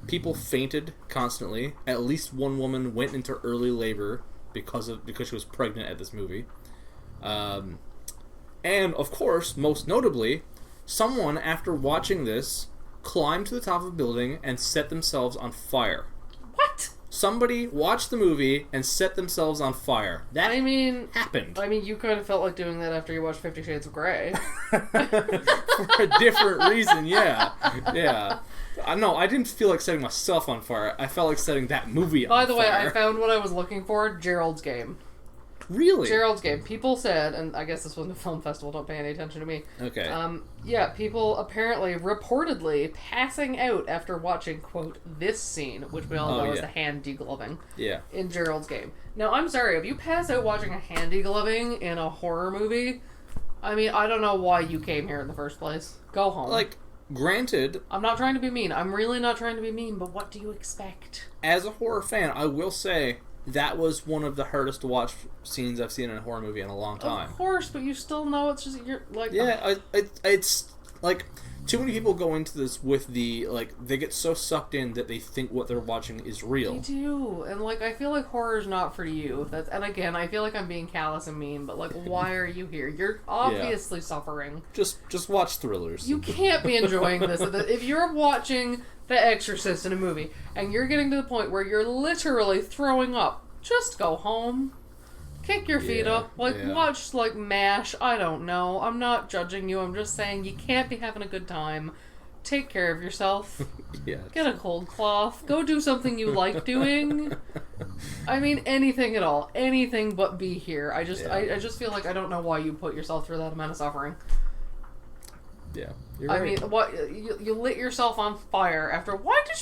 People fainted constantly. At least one woman went into early labor because she was pregnant at this movie. And of course, most notably, someone after watching this climbed to the top of a building and set themselves on fire. Somebody watched the movie and set themselves on fire. That happened.
I mean, you kind of felt like doing that after you watched 50 Shades of Grey.
For a different reason, yeah. Yeah. No, I didn't feel like setting myself on fire. I felt like setting that movie on fire.
By the way, I found what I was looking for, Gerald's Game.
Really?
Gerald's Game. People said, and I guess this wasn't a film festival, don't pay any attention to me.
Okay.
Yeah, people apparently, reportedly, passing out after watching, quote, this scene, which we all know is the hand degloving.
Yeah.
In Gerald's Game. Now, I'm sorry, if you pass out watching a hand degloving in a horror movie, I mean, I don't know why you came here in the first place. Go home.
Like, granted...
I'm not trying to be mean. I'm really not trying to be mean, but what do you expect?
As a horror fan, I will say... That was one of the hardest to watch scenes I've seen in a horror movie in a long time.
Of course, but you still know it's just you're like.
Yeah, it's like too many people go into this with the like they get so sucked in that they think what they're watching is real.
They do, and like I feel like horror is not for you. And again, I feel like I'm being callous and mean, but like, why are you here? You're obviously suffering.
Just watch thrillers.
You can't be enjoying this if you're watching The Exorcist in a movie, and you're getting to the point where you're literally throwing up. Just go home. Kick your feet up. Watch, MASH. I don't know. I'm not judging you. I'm just saying you can't be having a good time. Take care of yourself. Get a cold cloth. Go do something you like doing. I mean, anything at all. Anything but be here. I just feel like I don't know why you put yourself through that amount of suffering.
Yeah. You're right.
I mean, what you lit yourself on fire after? Why did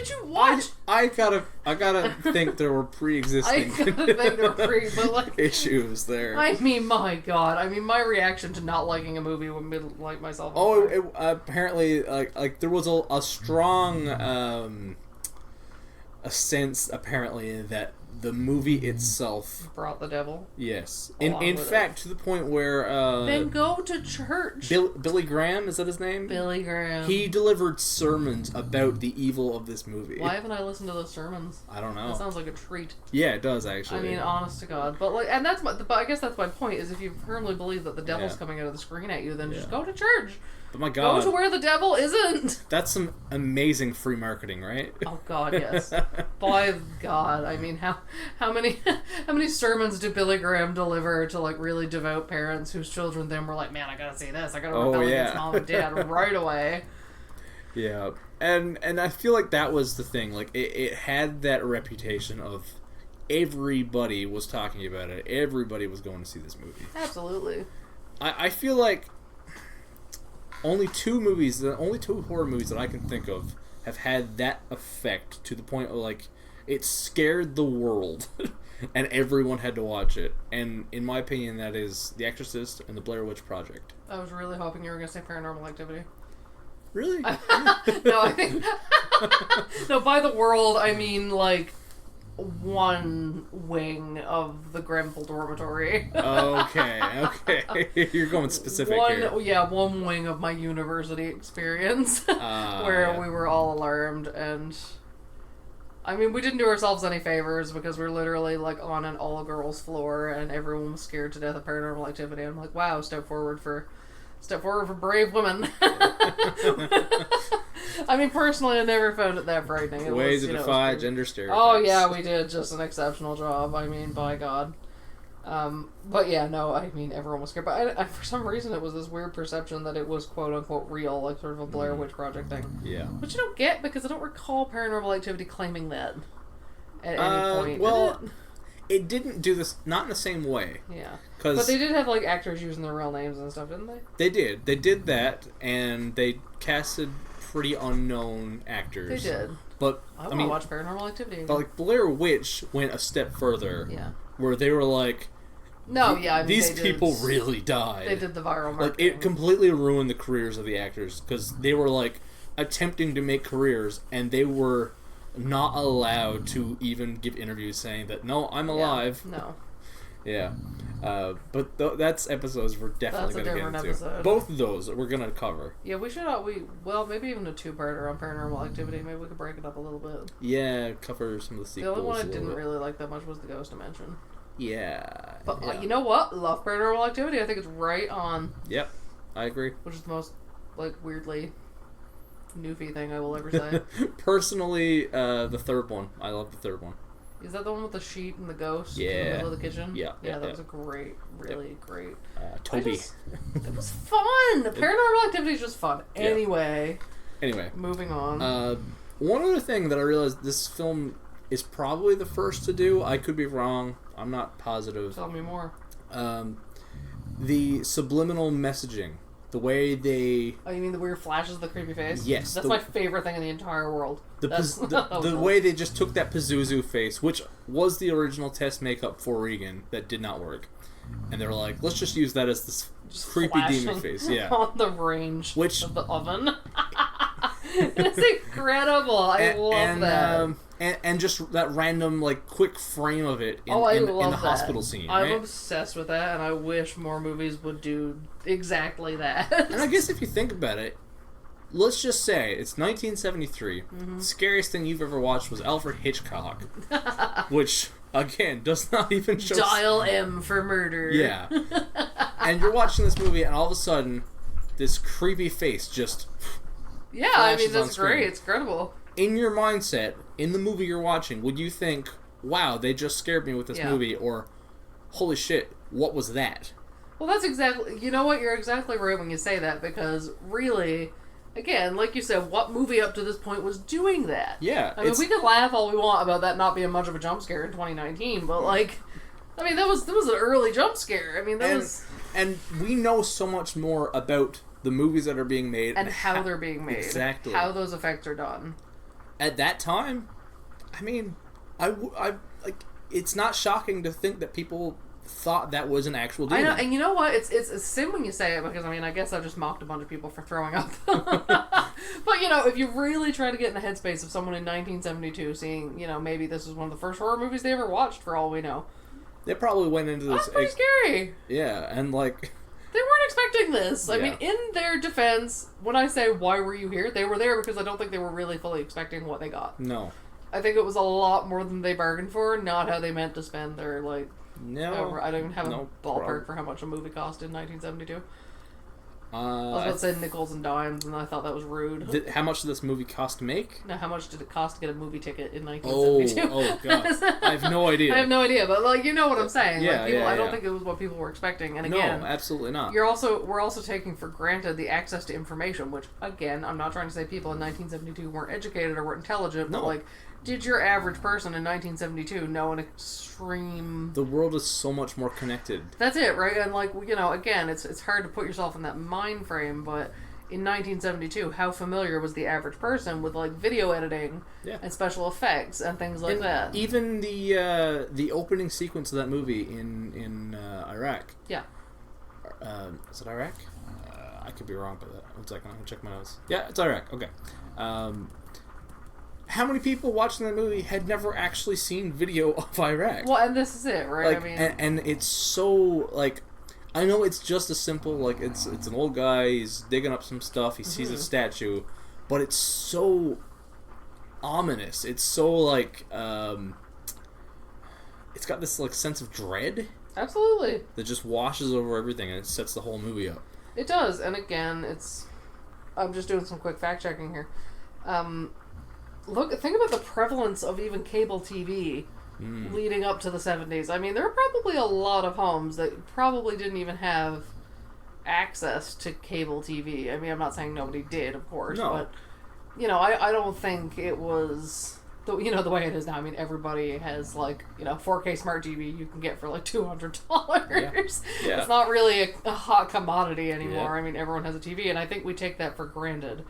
you watch?
I gotta think there were pre-existing issues there.
I mean, my God. I mean, my reaction to not liking a movie would be like myself.
Apparently, like there was a strong a sense apparently that the movie itself
brought the devil.
Yes. In fact, to the point where
then go to church.
Billy Graham, is that his name?
Billy Graham.
He delivered sermons about the evil of this movie.
Why haven't I listened to those sermons?
I don't know.
That sounds like a treat.
Yeah, it does actually.
I mean, honest to God. But I guess that's my point, is if you firmly believe that the devil's coming out of the screen at you, then just go to church.
But my God.
Go to where the devil isn't.
That's some amazing free marketing, right?
Oh God, yes. By God, I mean, how many sermons did Billy Graham deliver to like really devout parents whose children then were like, man, I gotta see this. I gotta rebel against mom and dad right away.
Yeah, and I feel like that was the thing. Like it had that reputation of everybody was talking about it. Everybody was going to see this movie.
Absolutely.
I feel like only two horror movies that I can think of have had that effect to the point of like it scared the world and everyone had to watch it. And in my opinion, that is The Exorcist and The Blair Witch Project.
I was really hoping you were going to say Paranormal Activity.
Really?
No, I think no, by the world I mean like one wing of the Grenfell dormitory.
Okay. You're going specific here.
Yeah, one wing of my university experience where we were all alarmed, and I mean, we didn't do ourselves any favors because we're literally like on an all-girls floor and everyone was scared to death of Paranormal Activity. I'm like, wow, step forward for brave women. I mean, personally, I never found it that frightening.
Ways to defy gender stereotypes.
Oh, yeah, we did just an exceptional job. I mean, by God. But yeah, no, I mean, everyone was scared. But I, for some reason, it was this weird perception that it was quote-unquote real, like sort of a Blair Witch Project thing.
Yeah.
Which you don't get, because I don't recall Paranormal Activity claiming that at any point.
Well, it didn't do this, not in the same way.
Yeah. But they did have, like, actors using their real names and stuff, didn't they?
They did. They did that, and they casted pretty unknown actors.
They did.
But
I want to watch Paranormal Activity again.
But, like, Blair Witch went a step further.
Yeah.
Where they were like,
no, yeah, I mean,
these people really died.
They did the viral marketing.
Like, it completely ruined the careers of the actors, because they were, like, attempting to make careers, and they were not allowed to even give interviews saying that, no, I'm alive.
Yeah, no.
Yeah. But that's episodes we're definitely going to get into.
Episode.
Both of those we're going to cover.
Yeah, we should, maybe even a two-parter on Paranormal Activity. Maybe we could break it up a little bit.
Yeah, cover some of the sequels.
The only one I didn't really like that much was The Ghost Dimension.
Yeah.
But you know what? Love Paranormal Activity. I think it's right on.
Yep, I agree.
Which is the most, like, weirdly Newfie thing I will ever say.
Personally, the third one. I love the third one.
Is that the one with the sheet and the ghost in
Yeah.
the middle of the kitchen?
Yeah,
Yeah, that
yeah.
was a great, really great.
Toby.
It was fun! Paranormal Activity is just fun.
Yeah.
Anyway, moving on.
One other thing that I realized, this film is probably the first to do. I could be wrong. I'm not positive.
Tell me more.
The subliminal messaging. The way they...
Oh, you mean the weird flashes of the creepy face?
Yes.
That's my favorite thing in the entire world.
The way they just took that Pazuzu face, which was the original test makeup for Regan, that did not work. And they were like, let's just use that as this
Just
creepy demon
flashing
face. Yeah.
on the range
Which-
of the oven. It's incredible. I love that.
And just that random, like, quick frame of it in,
I
in
love
the
that.
hospital scene.
I'm
right?
obsessed with that, and I wish more movies would do exactly that.
And I guess if you think about it, let's just say it's 1973.
Mm-hmm.
The scariest thing you've ever watched was Alfred Hitchcock, which again does not even show.
Dial M for murder.
Yeah, and you're watching this movie, and all of a sudden, this creepy face just
Yeah, I mean
flashes on
that's
screen.
great. It's incredible.
in your mindset in the movie you're watching. Would you think, "Wow, they just scared me with this
Yeah.
movie," or "Holy shit, what was that?"
Well, that's exactly. You know what? You're exactly right when you say that, because really, again, like you said, what movie up to this point was doing that?
Yeah,
I mean, we can laugh all we want about that not being much of a jump scare in 2019, but like, I mean, that was an early jump scare. I mean, that was
and we know so much more about the movies that are being made
and how they're being made,
exactly
how those effects are done.
At that time. I mean, I like. It's not shocking to think that people thought that was an actual demon.
I know, and you know what? It's a sin when you say it, because I mean, I guess I've just mocked a bunch of people for throwing up. But you know, if you really try to get in the headspace of someone in 1972 seeing, you know, maybe this is one of the first horror movies they ever watched, for all we know.
They probably went into this.
That's pretty scary.
Yeah, and like.
They weren't expecting this. I
Yeah.
mean, in their defense, when I say, why were you here? They were there because I don't think they were really fully expecting what they got.
No.
I think it was a lot more than they bargained for, not how they meant to spend their, like...
No.
I don't even have
No
a ballpark
problem.
for how much a movie cost in 1972. I
I
was about to say nickels and dimes, and I thought that was rude.
How much did this movie cost to make?
Now, how much did it cost to get a movie ticket in
Oh,
1972?
God. I have no idea.
I have no idea, but, like, you know what I'm saying.
Yeah,
like, people,
yeah,
I don't
yeah.
think it was what people were expecting, and
No,
again...
absolutely not.
We're also taking for granted the access to information, which, again, I'm not trying to say people in 1972 weren't educated or weren't intelligent, but,
No.
like, did your average person in 1972 know an extreme...
The world is so much more connected.
That's it, right? And, like, you know, again, it's hard to put yourself in that mind frame, but in 1972, how familiar was the average person with, like, video editing
Yeah.
and special effects and things like
And
that?
even the opening sequence of that movie in Iraq.
Yeah.
Is it Iraq? I could be wrong about that. One second, I'm gonna check my notes. Yeah, it's Iraq. Okay. How many people watching that movie had never actually seen video of Iraq?
Well, and this is it, right?
Like,
I mean...
and it's so, like, I know it's just a simple, like, it's an old guy, he's digging up some stuff, he sees a statue, but it's so ominous. It's so, like, it's got this, like, sense of dread
Absolutely.
that just washes over everything, and it sets the whole movie up.
It does, and again, it's... I'm just doing some quick fact-checking here. Think about the prevalence of even cable TV leading up to the 70s. I mean, there are probably a lot of homes that probably didn't even have access to cable TV. I mean, I'm not saying nobody did, of course,
No.
but, you know, I don't think it was... You know, the way it is now, I mean, everybody has, like, you know, 4K smart TV you can get for, like, $200.
Yeah.
It's not really a hot commodity anymore.
Yeah.
I mean, everyone has a TV, and I think we take that for granted.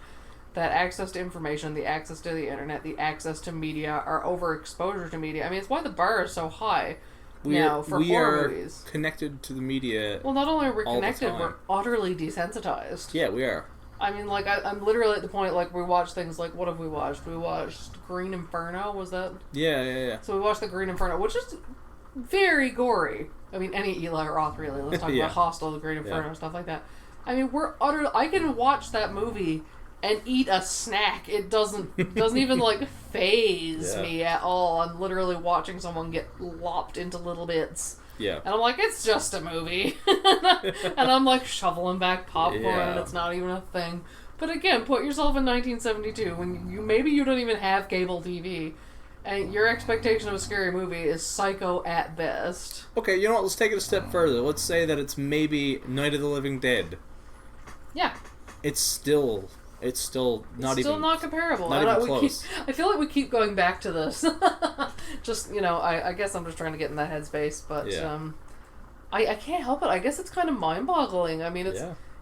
That access to information, the access to the internet, the access to media, our overexposure to media. I mean, it's why the bar is so high now for horror movies.
Connected to the media.
Well, not only are we
all the
connected,
time.
we're utterly desensitized.
Yeah, we are.
I mean, like, I'm literally at the point, like, we watch things like, what have we watched? We watched Green Inferno, was that?
Yeah.
So we watched the Green Inferno, which is very gory. I mean, any Eli Roth, really. Let's talk
Yeah.
about Hostel, the Green Inferno, stuff like that. I mean, I can watch that movie and eat a snack. It doesn't even, like, phase me at all. I'm literally watching someone get lopped into little bits.
Yeah.
And I'm like, it's just a movie. And I'm, like, shoveling back popcorn, and
Yeah.
it's not even a thing. But again, put yourself in 1972 when maybe you don't even have cable TV, and your expectation of a scary movie is Psycho at best.
Okay, you know what? Let's take it a step further. Let's say that it's maybe Night of the Living Dead.
Yeah.
It's still not
comparable.
Not even close.
I feel like we keep going back to this. Just, I guess I'm just trying to get in that headspace, but I can't help it. I guess it's kind of mind-boggling. I mean,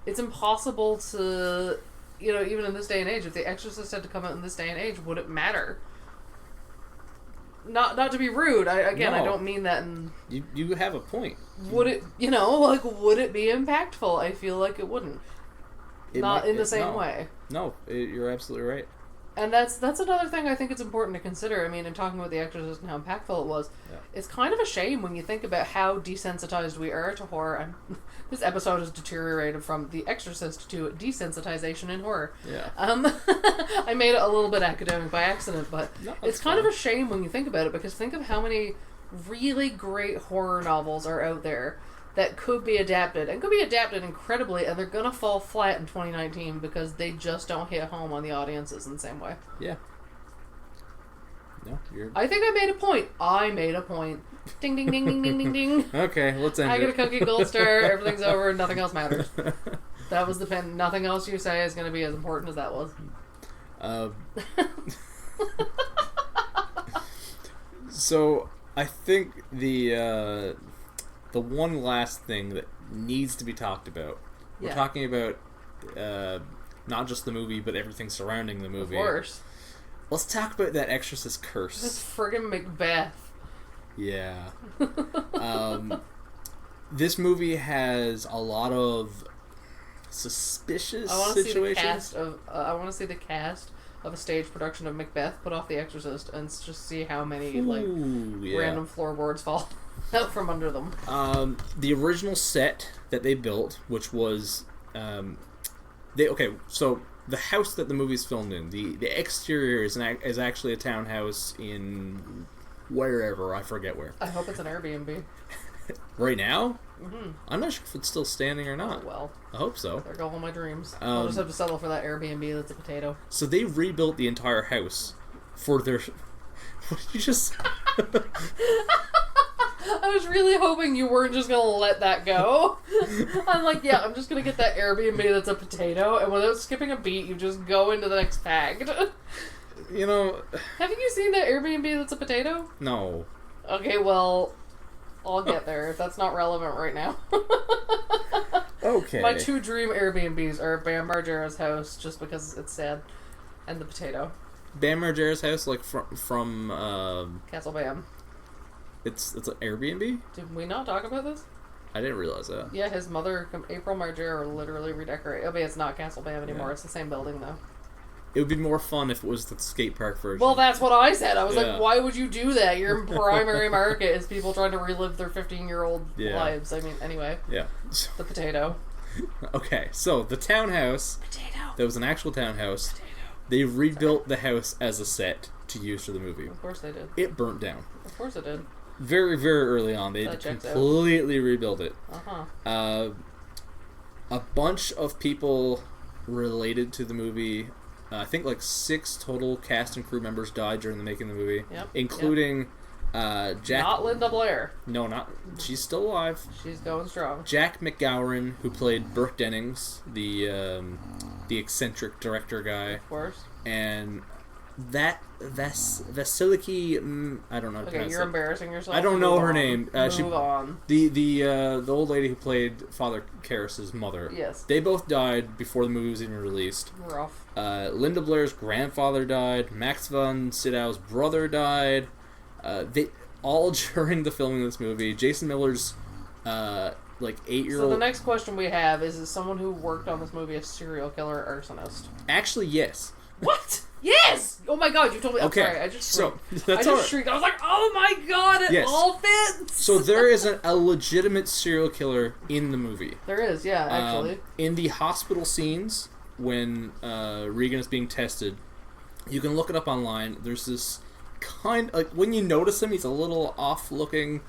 it's impossible to, even in this day and age, if The Exorcist had to come out in this day and age, would it matter? Not to be rude. I don't mean that in...
You have a point.
Would it, would it be impactful? I feel like it wouldn't. Not in the same way.
No, you're absolutely right.
And that's another thing I think it's important to consider. I mean, in talking about The Exorcist and how impactful it was, it's kind of a shame when you think about how desensitized we are to horror. And this episode has deteriorated from The Exorcist to desensitization in horror.
Yeah.
I made it a little bit academic by accident, but it's kind
fine.
of a shame when you think about it, because think of how many really great horror novels are out there that could be adapted, and could be adapted incredibly, and they're gonna fall flat in 2019 because they just don't hit home on the audiences in the same way.
Yeah. No,
I think I made a point. Ding, ding, ding, ding, ding, ding, ding.
Okay, let's end it.
I get a cookie, gold star, everything's over, nothing else matters. That was the pen. Nothing else you say is gonna be as important as that was.
So, I think the one last thing that needs to be talked about. We're talking about not just the movie, but everything surrounding the movie.
Of course.
Let's talk about that Exorcist curse.
This friggin' Macbeth.
Yeah. This movie has a lot of suspicious situations.
I want to see the cast of a stage production of Macbeth put off The Exorcist and just see how many random floorboards fall out from under them.
The original set that they built, which was so the house that the movie's filmed in, the exterior is actually a townhouse in wherever, I forget where.
I hope it's an Airbnb.
Right now?
Mm-hmm.
I'm not sure if it's still standing or not.
Oh, well.
I hope so.
There go all my dreams. I'll just have to settle for that Airbnb that's a potato.
So they rebuilt the entire house for their... What did you just...
I was really hoping you weren't just gonna let that go. I'm like, yeah, I'm just gonna get that Airbnb that's a potato, and without skipping a beat, you just go into the next fact. Haven't you seen that Airbnb that's a potato?
No.
Okay, well, I'll get there if that's not relevant right now.
Okay.
My two dream Airbnbs are Bam Margera's house, just because it's sad, and the potato.
Bam Margera's house, like from
Castle Bam.
It's an Airbnb?
Did we not talk about this?
I didn't realize that.
Yeah, his mother, April Margera, literally redecorated. Oh, but it's not Castle Bam anymore.
Yeah.
It's the same building, though.
It would be more fun if it was the skate park version.
Well, that's what I said. I was like, why would you do that? Your primary market is people trying to relive their 15-year-old lives. I mean, anyway.
Yeah.
The potato.
Okay, so the townhouse.
Potato.
That was an actual townhouse.
Potato.
They rebuilt the house as a set to use for the movie.
Of course they did.
It burnt down.
Of course it did.
Very, very early on. They completely rebuilt it.
Uh-huh.
A bunch of people related to the movie, I think like 6 total cast and crew members died during the making of the movie.
Yep.
Including Jack...
Not Linda Blair.
No, not... She's still alive.
She's going strong.
Jack McGowan, who played Burke Dennings, the eccentric director guy.
Of course.
And that Vasiliki, I don't know how to
Okay,
pronounce
you're
it.
embarrassing yourself.
I don't know her name.
Move on.
The old lady who played Father Karras' mother.
Yes.
They both died before the movie was even released.
Rough.
Linda Blair's grandfather died. Max von Sydow's brother died. They all during the filming of this movie. Jason Miller's 8-year-old.
So the next question we have is someone who worked on this movie a serial killer or arsonist?
Actually, yes.
What? Yes! Oh my god, you told me.
Okay.
I'm sorry, I just shrieked.
That's all right.
Shrieked. I was like, oh my god, it all fits!
So there is a legitimate serial killer in the movie.
There is, yeah, actually.
In the hospital scenes, when Regan is being tested, you can look it up online. There's this when you notice him, he's a little off-looking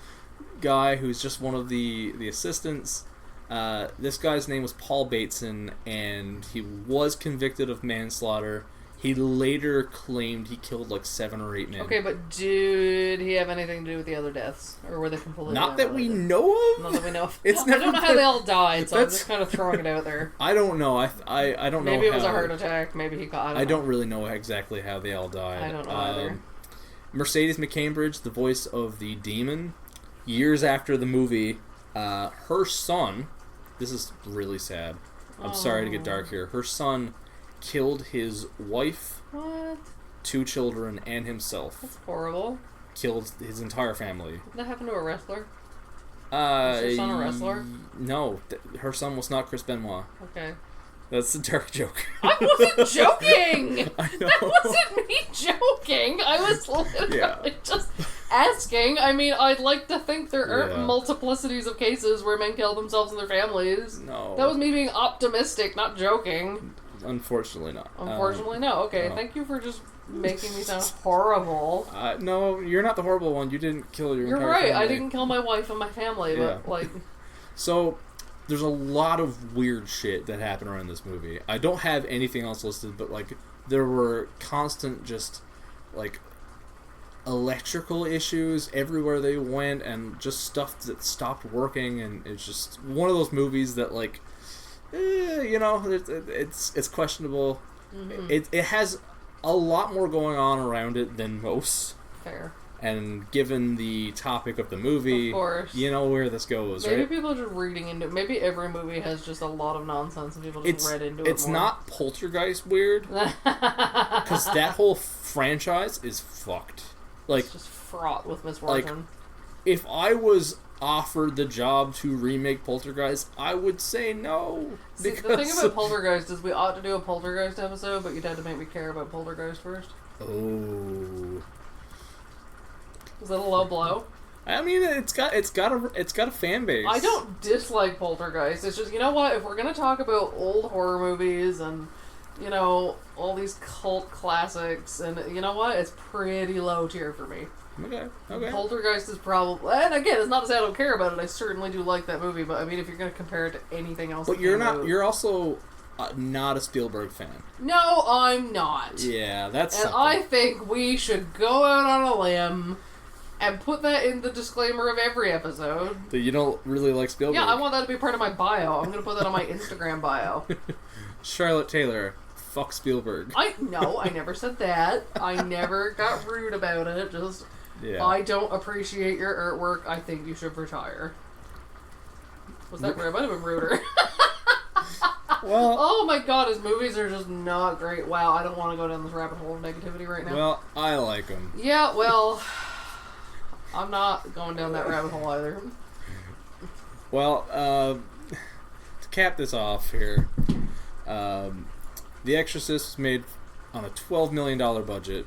guy who's just one of the assistants. This guy's name was Paul Bateson, and he was convicted of manslaughter. He later claimed he killed like 7 or 8 men.
Okay, but did he have anything to do with the other deaths? Or were they completely
Not that we
unrelated?
know of?
Not that we know of.
It's
I
never
don't know how
been-
they all died, so I'm
That's-
just kind of throwing it out there.
I don't know. I don't know.
Maybe it was
how-
a heart attack. Maybe he got.
I don't really know exactly how they all died.
I don't know either.
Mercedes McCambridge, the voice of the demon, years after the movie, her son. This is really sad. I'm sorry to get dark here. Her son killed his wife,
What?
2 children, and himself.
That's horrible.
Killed his entire family.
Did that happen to a wrestler?
Was
her son a wrestler?
No, her son was not Chris Benoit.
Okay.
That's a dark joke.
I wasn't joking!
I know.
That wasn't me joking! I was literally
Yeah.
just asking. I mean, I'd like to think there aren't
Yeah.
multiplicities of cases where men kill themselves and their families.
No.
That was me being optimistic, not joking.
Unfortunately not.
Unfortunately, no. Okay,
no.
Thank you for just making me sound horrible.
No, you're not the horrible one. You didn't kill your
You're
entire
right,
family.
I didn't kill my wife and my family, but,
Yeah.
like...
So, there's a lot of weird shit that happened around this movie. I don't have anything else listed, but, like, there were constant just, like, electrical issues everywhere they went, and just stuff that stopped working, and it's just one of those movies that, like, you know, it's questionable.
Mm-hmm.
It has a lot more going on around it than most.
Fair.
And given the topic of the movie,
Of course.
you know where this goes,
Maybe
right?
people are just reading into it. Maybe every movie has just a lot of nonsense and people just read into it
It's
more.
not Poltergeist weird, because that whole franchise is fucked. Like,
It's just fraught with misfortune.
if I was offered the job to remake Poltergeist, I would say no.
See, the thing about Poltergeist is we ought to do a Poltergeist episode, but you'd have to make me care about Poltergeist first.
Oh.
Is that a low blow?
I mean, it's got a fan base.
I don't dislike Poltergeist. It's just, you know what? If we're gonna talk about old horror movies and, you know, all these cult classics, and you know what? It's pretty low tier for me.
Okay.
Poltergeist is probably, and again, it's not to say I don't care about it. I certainly do like that movie, but I mean, if you're gonna compare it to anything else,
But
that
you're
came
not.
out-
You're also not a Spielberg fan.
No, I'm not.
Yeah, that's.
And
something.
I think we should go out on a limb and put that in the disclaimer of every episode.
That you don't really like Spielberg.
Yeah, I want that to be part of my bio. I'm gonna put that on my Instagram bio.
Charlotte Taylor, fuck Spielberg.
I never said that. I never got rude about it. Just
Yeah.
I don't appreciate your artwork. I think you should retire. Was that rude? I might have been ruder.
Well,
Oh my god, his movies are just not great. Wow, I don't want to go down this rabbit hole of negativity right now.
well, I like him.
Yeah, well, I'm not going down that rabbit hole either.
Well, to cap this off here, The Exorcist was made on a $12 million budget,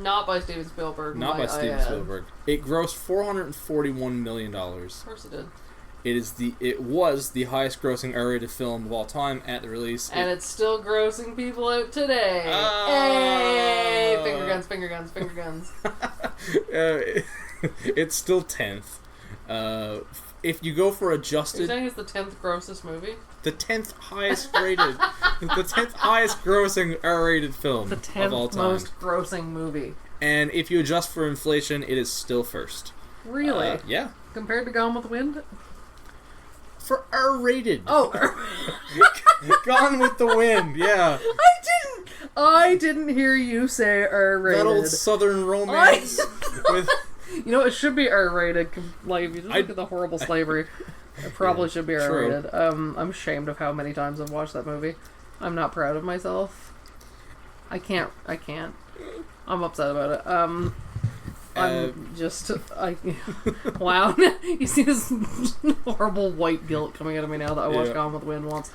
Not by Steven Spielberg.
not by
might I
Steven
add.
Spielberg. It grossed $441 million.
Of course it did.
It was the highest grossing R-rated film of all time at the release.
And it's still grossing people out today.
Oh.
Hey! Finger guns, finger guns, finger guns.
It's still 10th. If you go for
You're
adjusted,
saying it's the 10th grossest movie?
the 10th highest rated, the 10th highest grossing R-rated film
The
of all
10th
time.
most grossing movie.
And if you adjust for inflation, it is still first.
Really?
Yeah.
Compared to Gone with the Wind?
For R-rated.
Oh,
Gone with the Wind, yeah.
I didn't hear you say R-rated.
That old Southern romance with...
You know, it should be R-rated. Like, if you just look at the horrible slavery, it probably should be
true.
R-rated. I'm ashamed of how many times I've watched that movie. I'm not proud of myself. I can't. I'm upset about it. Wow. You see this horrible white guilt coming out of me now that I watched
Yeah.
Gone with the Wind once.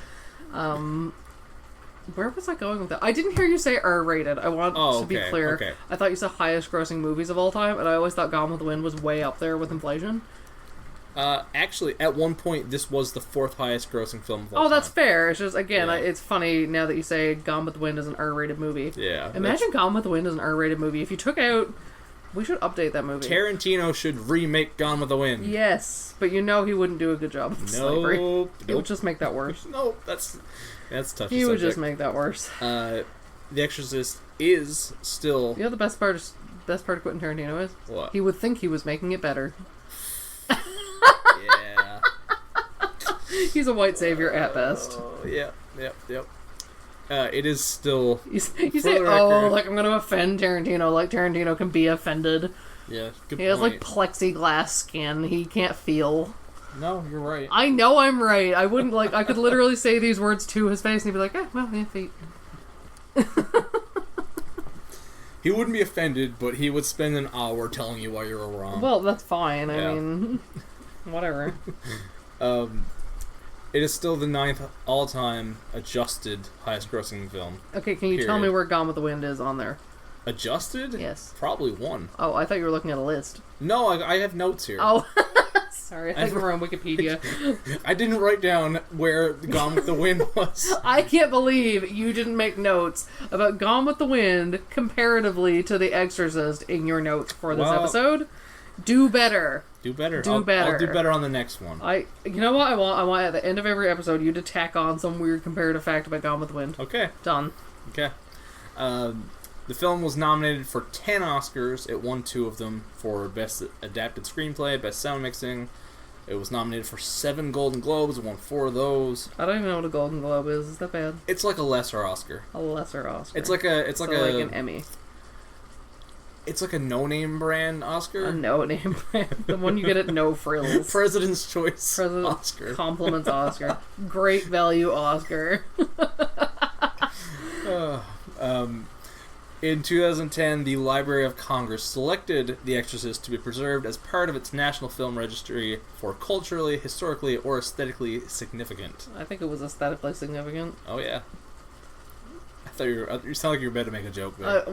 Where was I going with that? I didn't hear you say R-rated. I want to be clear.
okay.
I thought you said highest grossing movies of all time, and I always thought Gone with the Wind was way up there with inflation.
Actually, at one point, this was the 4th highest grossing film of all time.
That's fair. It's just, again,
Yeah.
it's funny now that you say Gone with the Wind is an R-rated movie.
Yeah.
Imagine Gone with the Wind is an R-rated movie. If you took out We should update that movie.
Tarantino should remake Gone with the Wind.
Yes, but he wouldn't do a good job with slavery.
Nope.
He would just make that worse.
Nope, that's tough.
He would just make that worse.
The Exorcist is still...
You know the best part of Quentin Tarantino is?
What?
He would think he was making it better.
Yeah.
He's a white savior at best.
Yep. It is still...
You say, like I'm going to offend Tarantino, like Tarantino can be offended.
Yeah, good
He has,
point.
like, plexiglass skin. He can't feel.
No, you're right.
I know I'm right. I wouldn't, like, I could literally say these words to his face and he'd be like, well, yeah, feet.
He wouldn't be offended, but he would spend an hour telling you why you were wrong.
Well, that's fine.
Yeah.
I mean, whatever.
It is still the 9th all-time adjusted highest-grossing film.
Okay, can you tell me where Gone with the Wind is on there?
Adjusted?
Yes.
Probably 1.
Oh, I thought you were looking at a list.
No, I have notes here.
Oh, sorry. I think we're on Wikipedia.
I didn't write down where Gone with the Wind was.
I can't believe you didn't make notes about Gone with the Wind comparatively to The Exorcist in your notes for this episode. Do better.
Do better.
I'll do
better on the next one.
You know what I want? I want at the end of every episode you to tack on some weird comparative fact about Gone with the Wind.
Okay.
Done.
Okay. The film was nominated for 10 Oscars. It won 2 of them for Best Adapted Screenplay, Best Sound Mixing. It was nominated for 7 Golden Globes. It won 4 of those.
I don't even know what a Golden Globe is. Is that bad?
It's like a lesser Oscar.
A lesser Oscar.
It's like an
Emmy.
It's like a no-name brand Oscar.
A no-name brand. The one you get at No Frills.
President's Choice Oscar.
Compliments Oscar. Great value Oscar.
In 2010, the Library of Congress selected The Exorcist to be preserved as part of its National Film Registry for culturally, historically, or aesthetically significant.
I think it was aesthetically significant.
Oh, yeah. I thought you sound like you were about to make a joke there.
I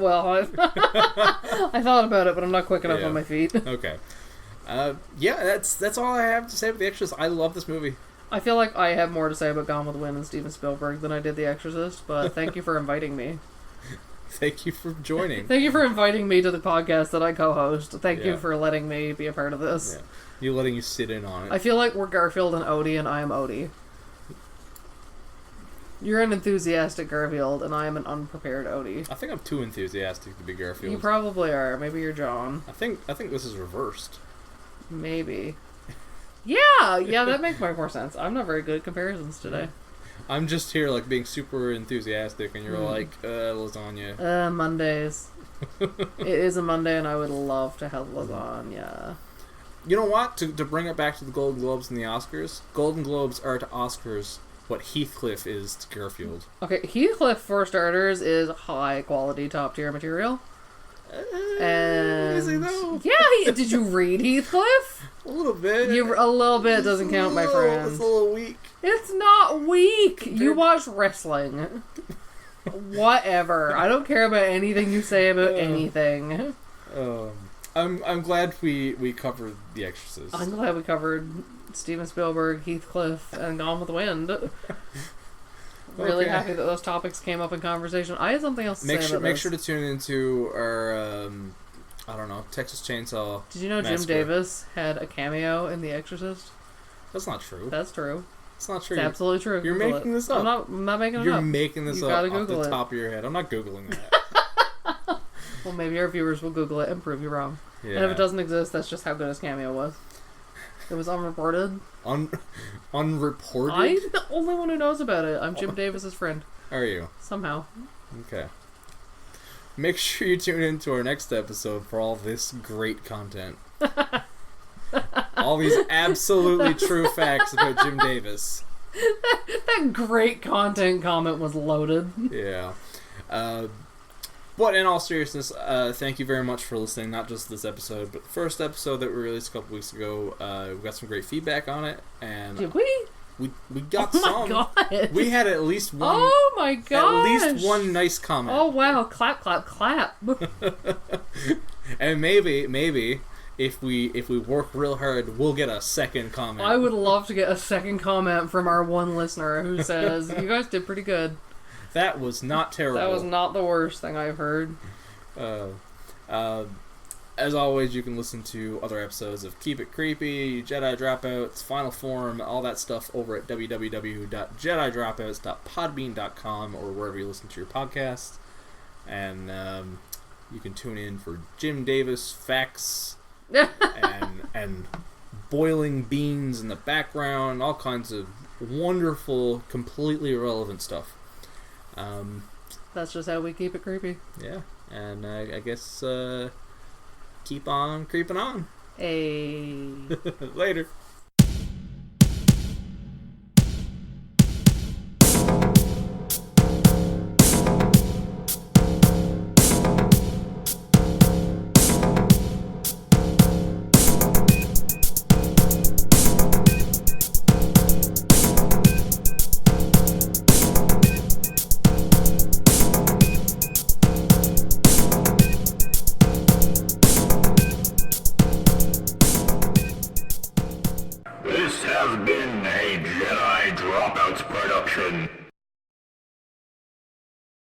thought about it, but I'm not quick enough on my feet.
Okay. That's all I have to say about The Exorcist. I love this movie.
I feel like I have more to say about Gone with the Wind and Steven Spielberg than I did The Exorcist, but thank you for inviting me.
Thank you for joining.
Thank you for inviting me to the podcast that I co-host. Thank you for letting me be a part of this.
Yeah. Letting you sit in on it.
I feel like we're Garfield and Odie, and I am Odie. You're an enthusiastic Garfield, and I am an unprepared Odie.
I think I'm too enthusiastic to be Garfield.
You probably are. Maybe you're John.
I think this is reversed.
Maybe. Yeah, that makes more sense. I'm not very good at comparisons today.
I'm just here, like, being super enthusiastic, and you're like, lasagna.
Mondays. It is a Monday, and I would love to have lasagna.
You know what? To bring it back to the Golden Globes and the Oscars, Golden Globes are to Oscars what Heathcliff is to Garfield.
Okay, Heathcliff, for starters, is high-quality, top-tier material. And
is he though?
Yeah, did you read Heathcliff?
A little bit.
A little bit doesn't count, my friend.
It's a little weak.
It's not weak. You watch wrestling. Whatever. I don't care about anything you say about anything.
I'm glad we covered The Exorcist.
I'm glad we covered Steven Spielberg, Heathcliff, and Gone with the Wind. Really happy that those topics came up in conversation. I had something else to say about this.
Make sure to tune into our, Texas Chainsaw
Did you know
Massacre.
Jim Davis had a cameo in The Exorcist?
That's not true.
That's true.
It's not true.
It's absolutely true.
You're
Google
making
it.
this up.
I'm not making it up.
You're making this up off
Google
the top of your head. I'm not Googling that.
Well, maybe our viewers will Google it and prove you wrong.
Yeah.
And if it doesn't exist, that's just how good his cameo was. It was unreported.
Unreported?
I'm the only one who knows about it. I'm Jim Davis's friend.
Are you?
Somehow.
Okay. Make sure you tune in to our next episode for all this great content. All these absolutely true facts about Jim Davis.
That great content comment was loaded.
Yeah. But in all seriousness, thank you very much for listening. Not just this episode, but the first episode that we released a couple weeks ago. We got some great feedback on it, and
did we?
We got some.
Oh my god!
We had at least one.
Oh my god!
At least one nice comment.
Oh wow! Clap, clap, clap!
And maybe if we work real hard, we'll get a second comment.
I would love to get a second comment from our one listener who says, "You guys did pretty good."
That was not terrible.
That was not the worst thing I've heard.
As always, you can listen to other episodes of Keep It Creepy, Jedi Dropouts, Final Form, all that stuff over at www.jedidropouts.podbean.com or wherever you listen to your podcasts. And you can tune in for Jim Davis facts and boiling beans in the background, all kinds of wonderful, completely irrelevant stuff.
That's just how we keep it creepy.
Yeah, and I guess keep on creeping on.
Hey.
Later.
This has been a Jedi Dropouts production.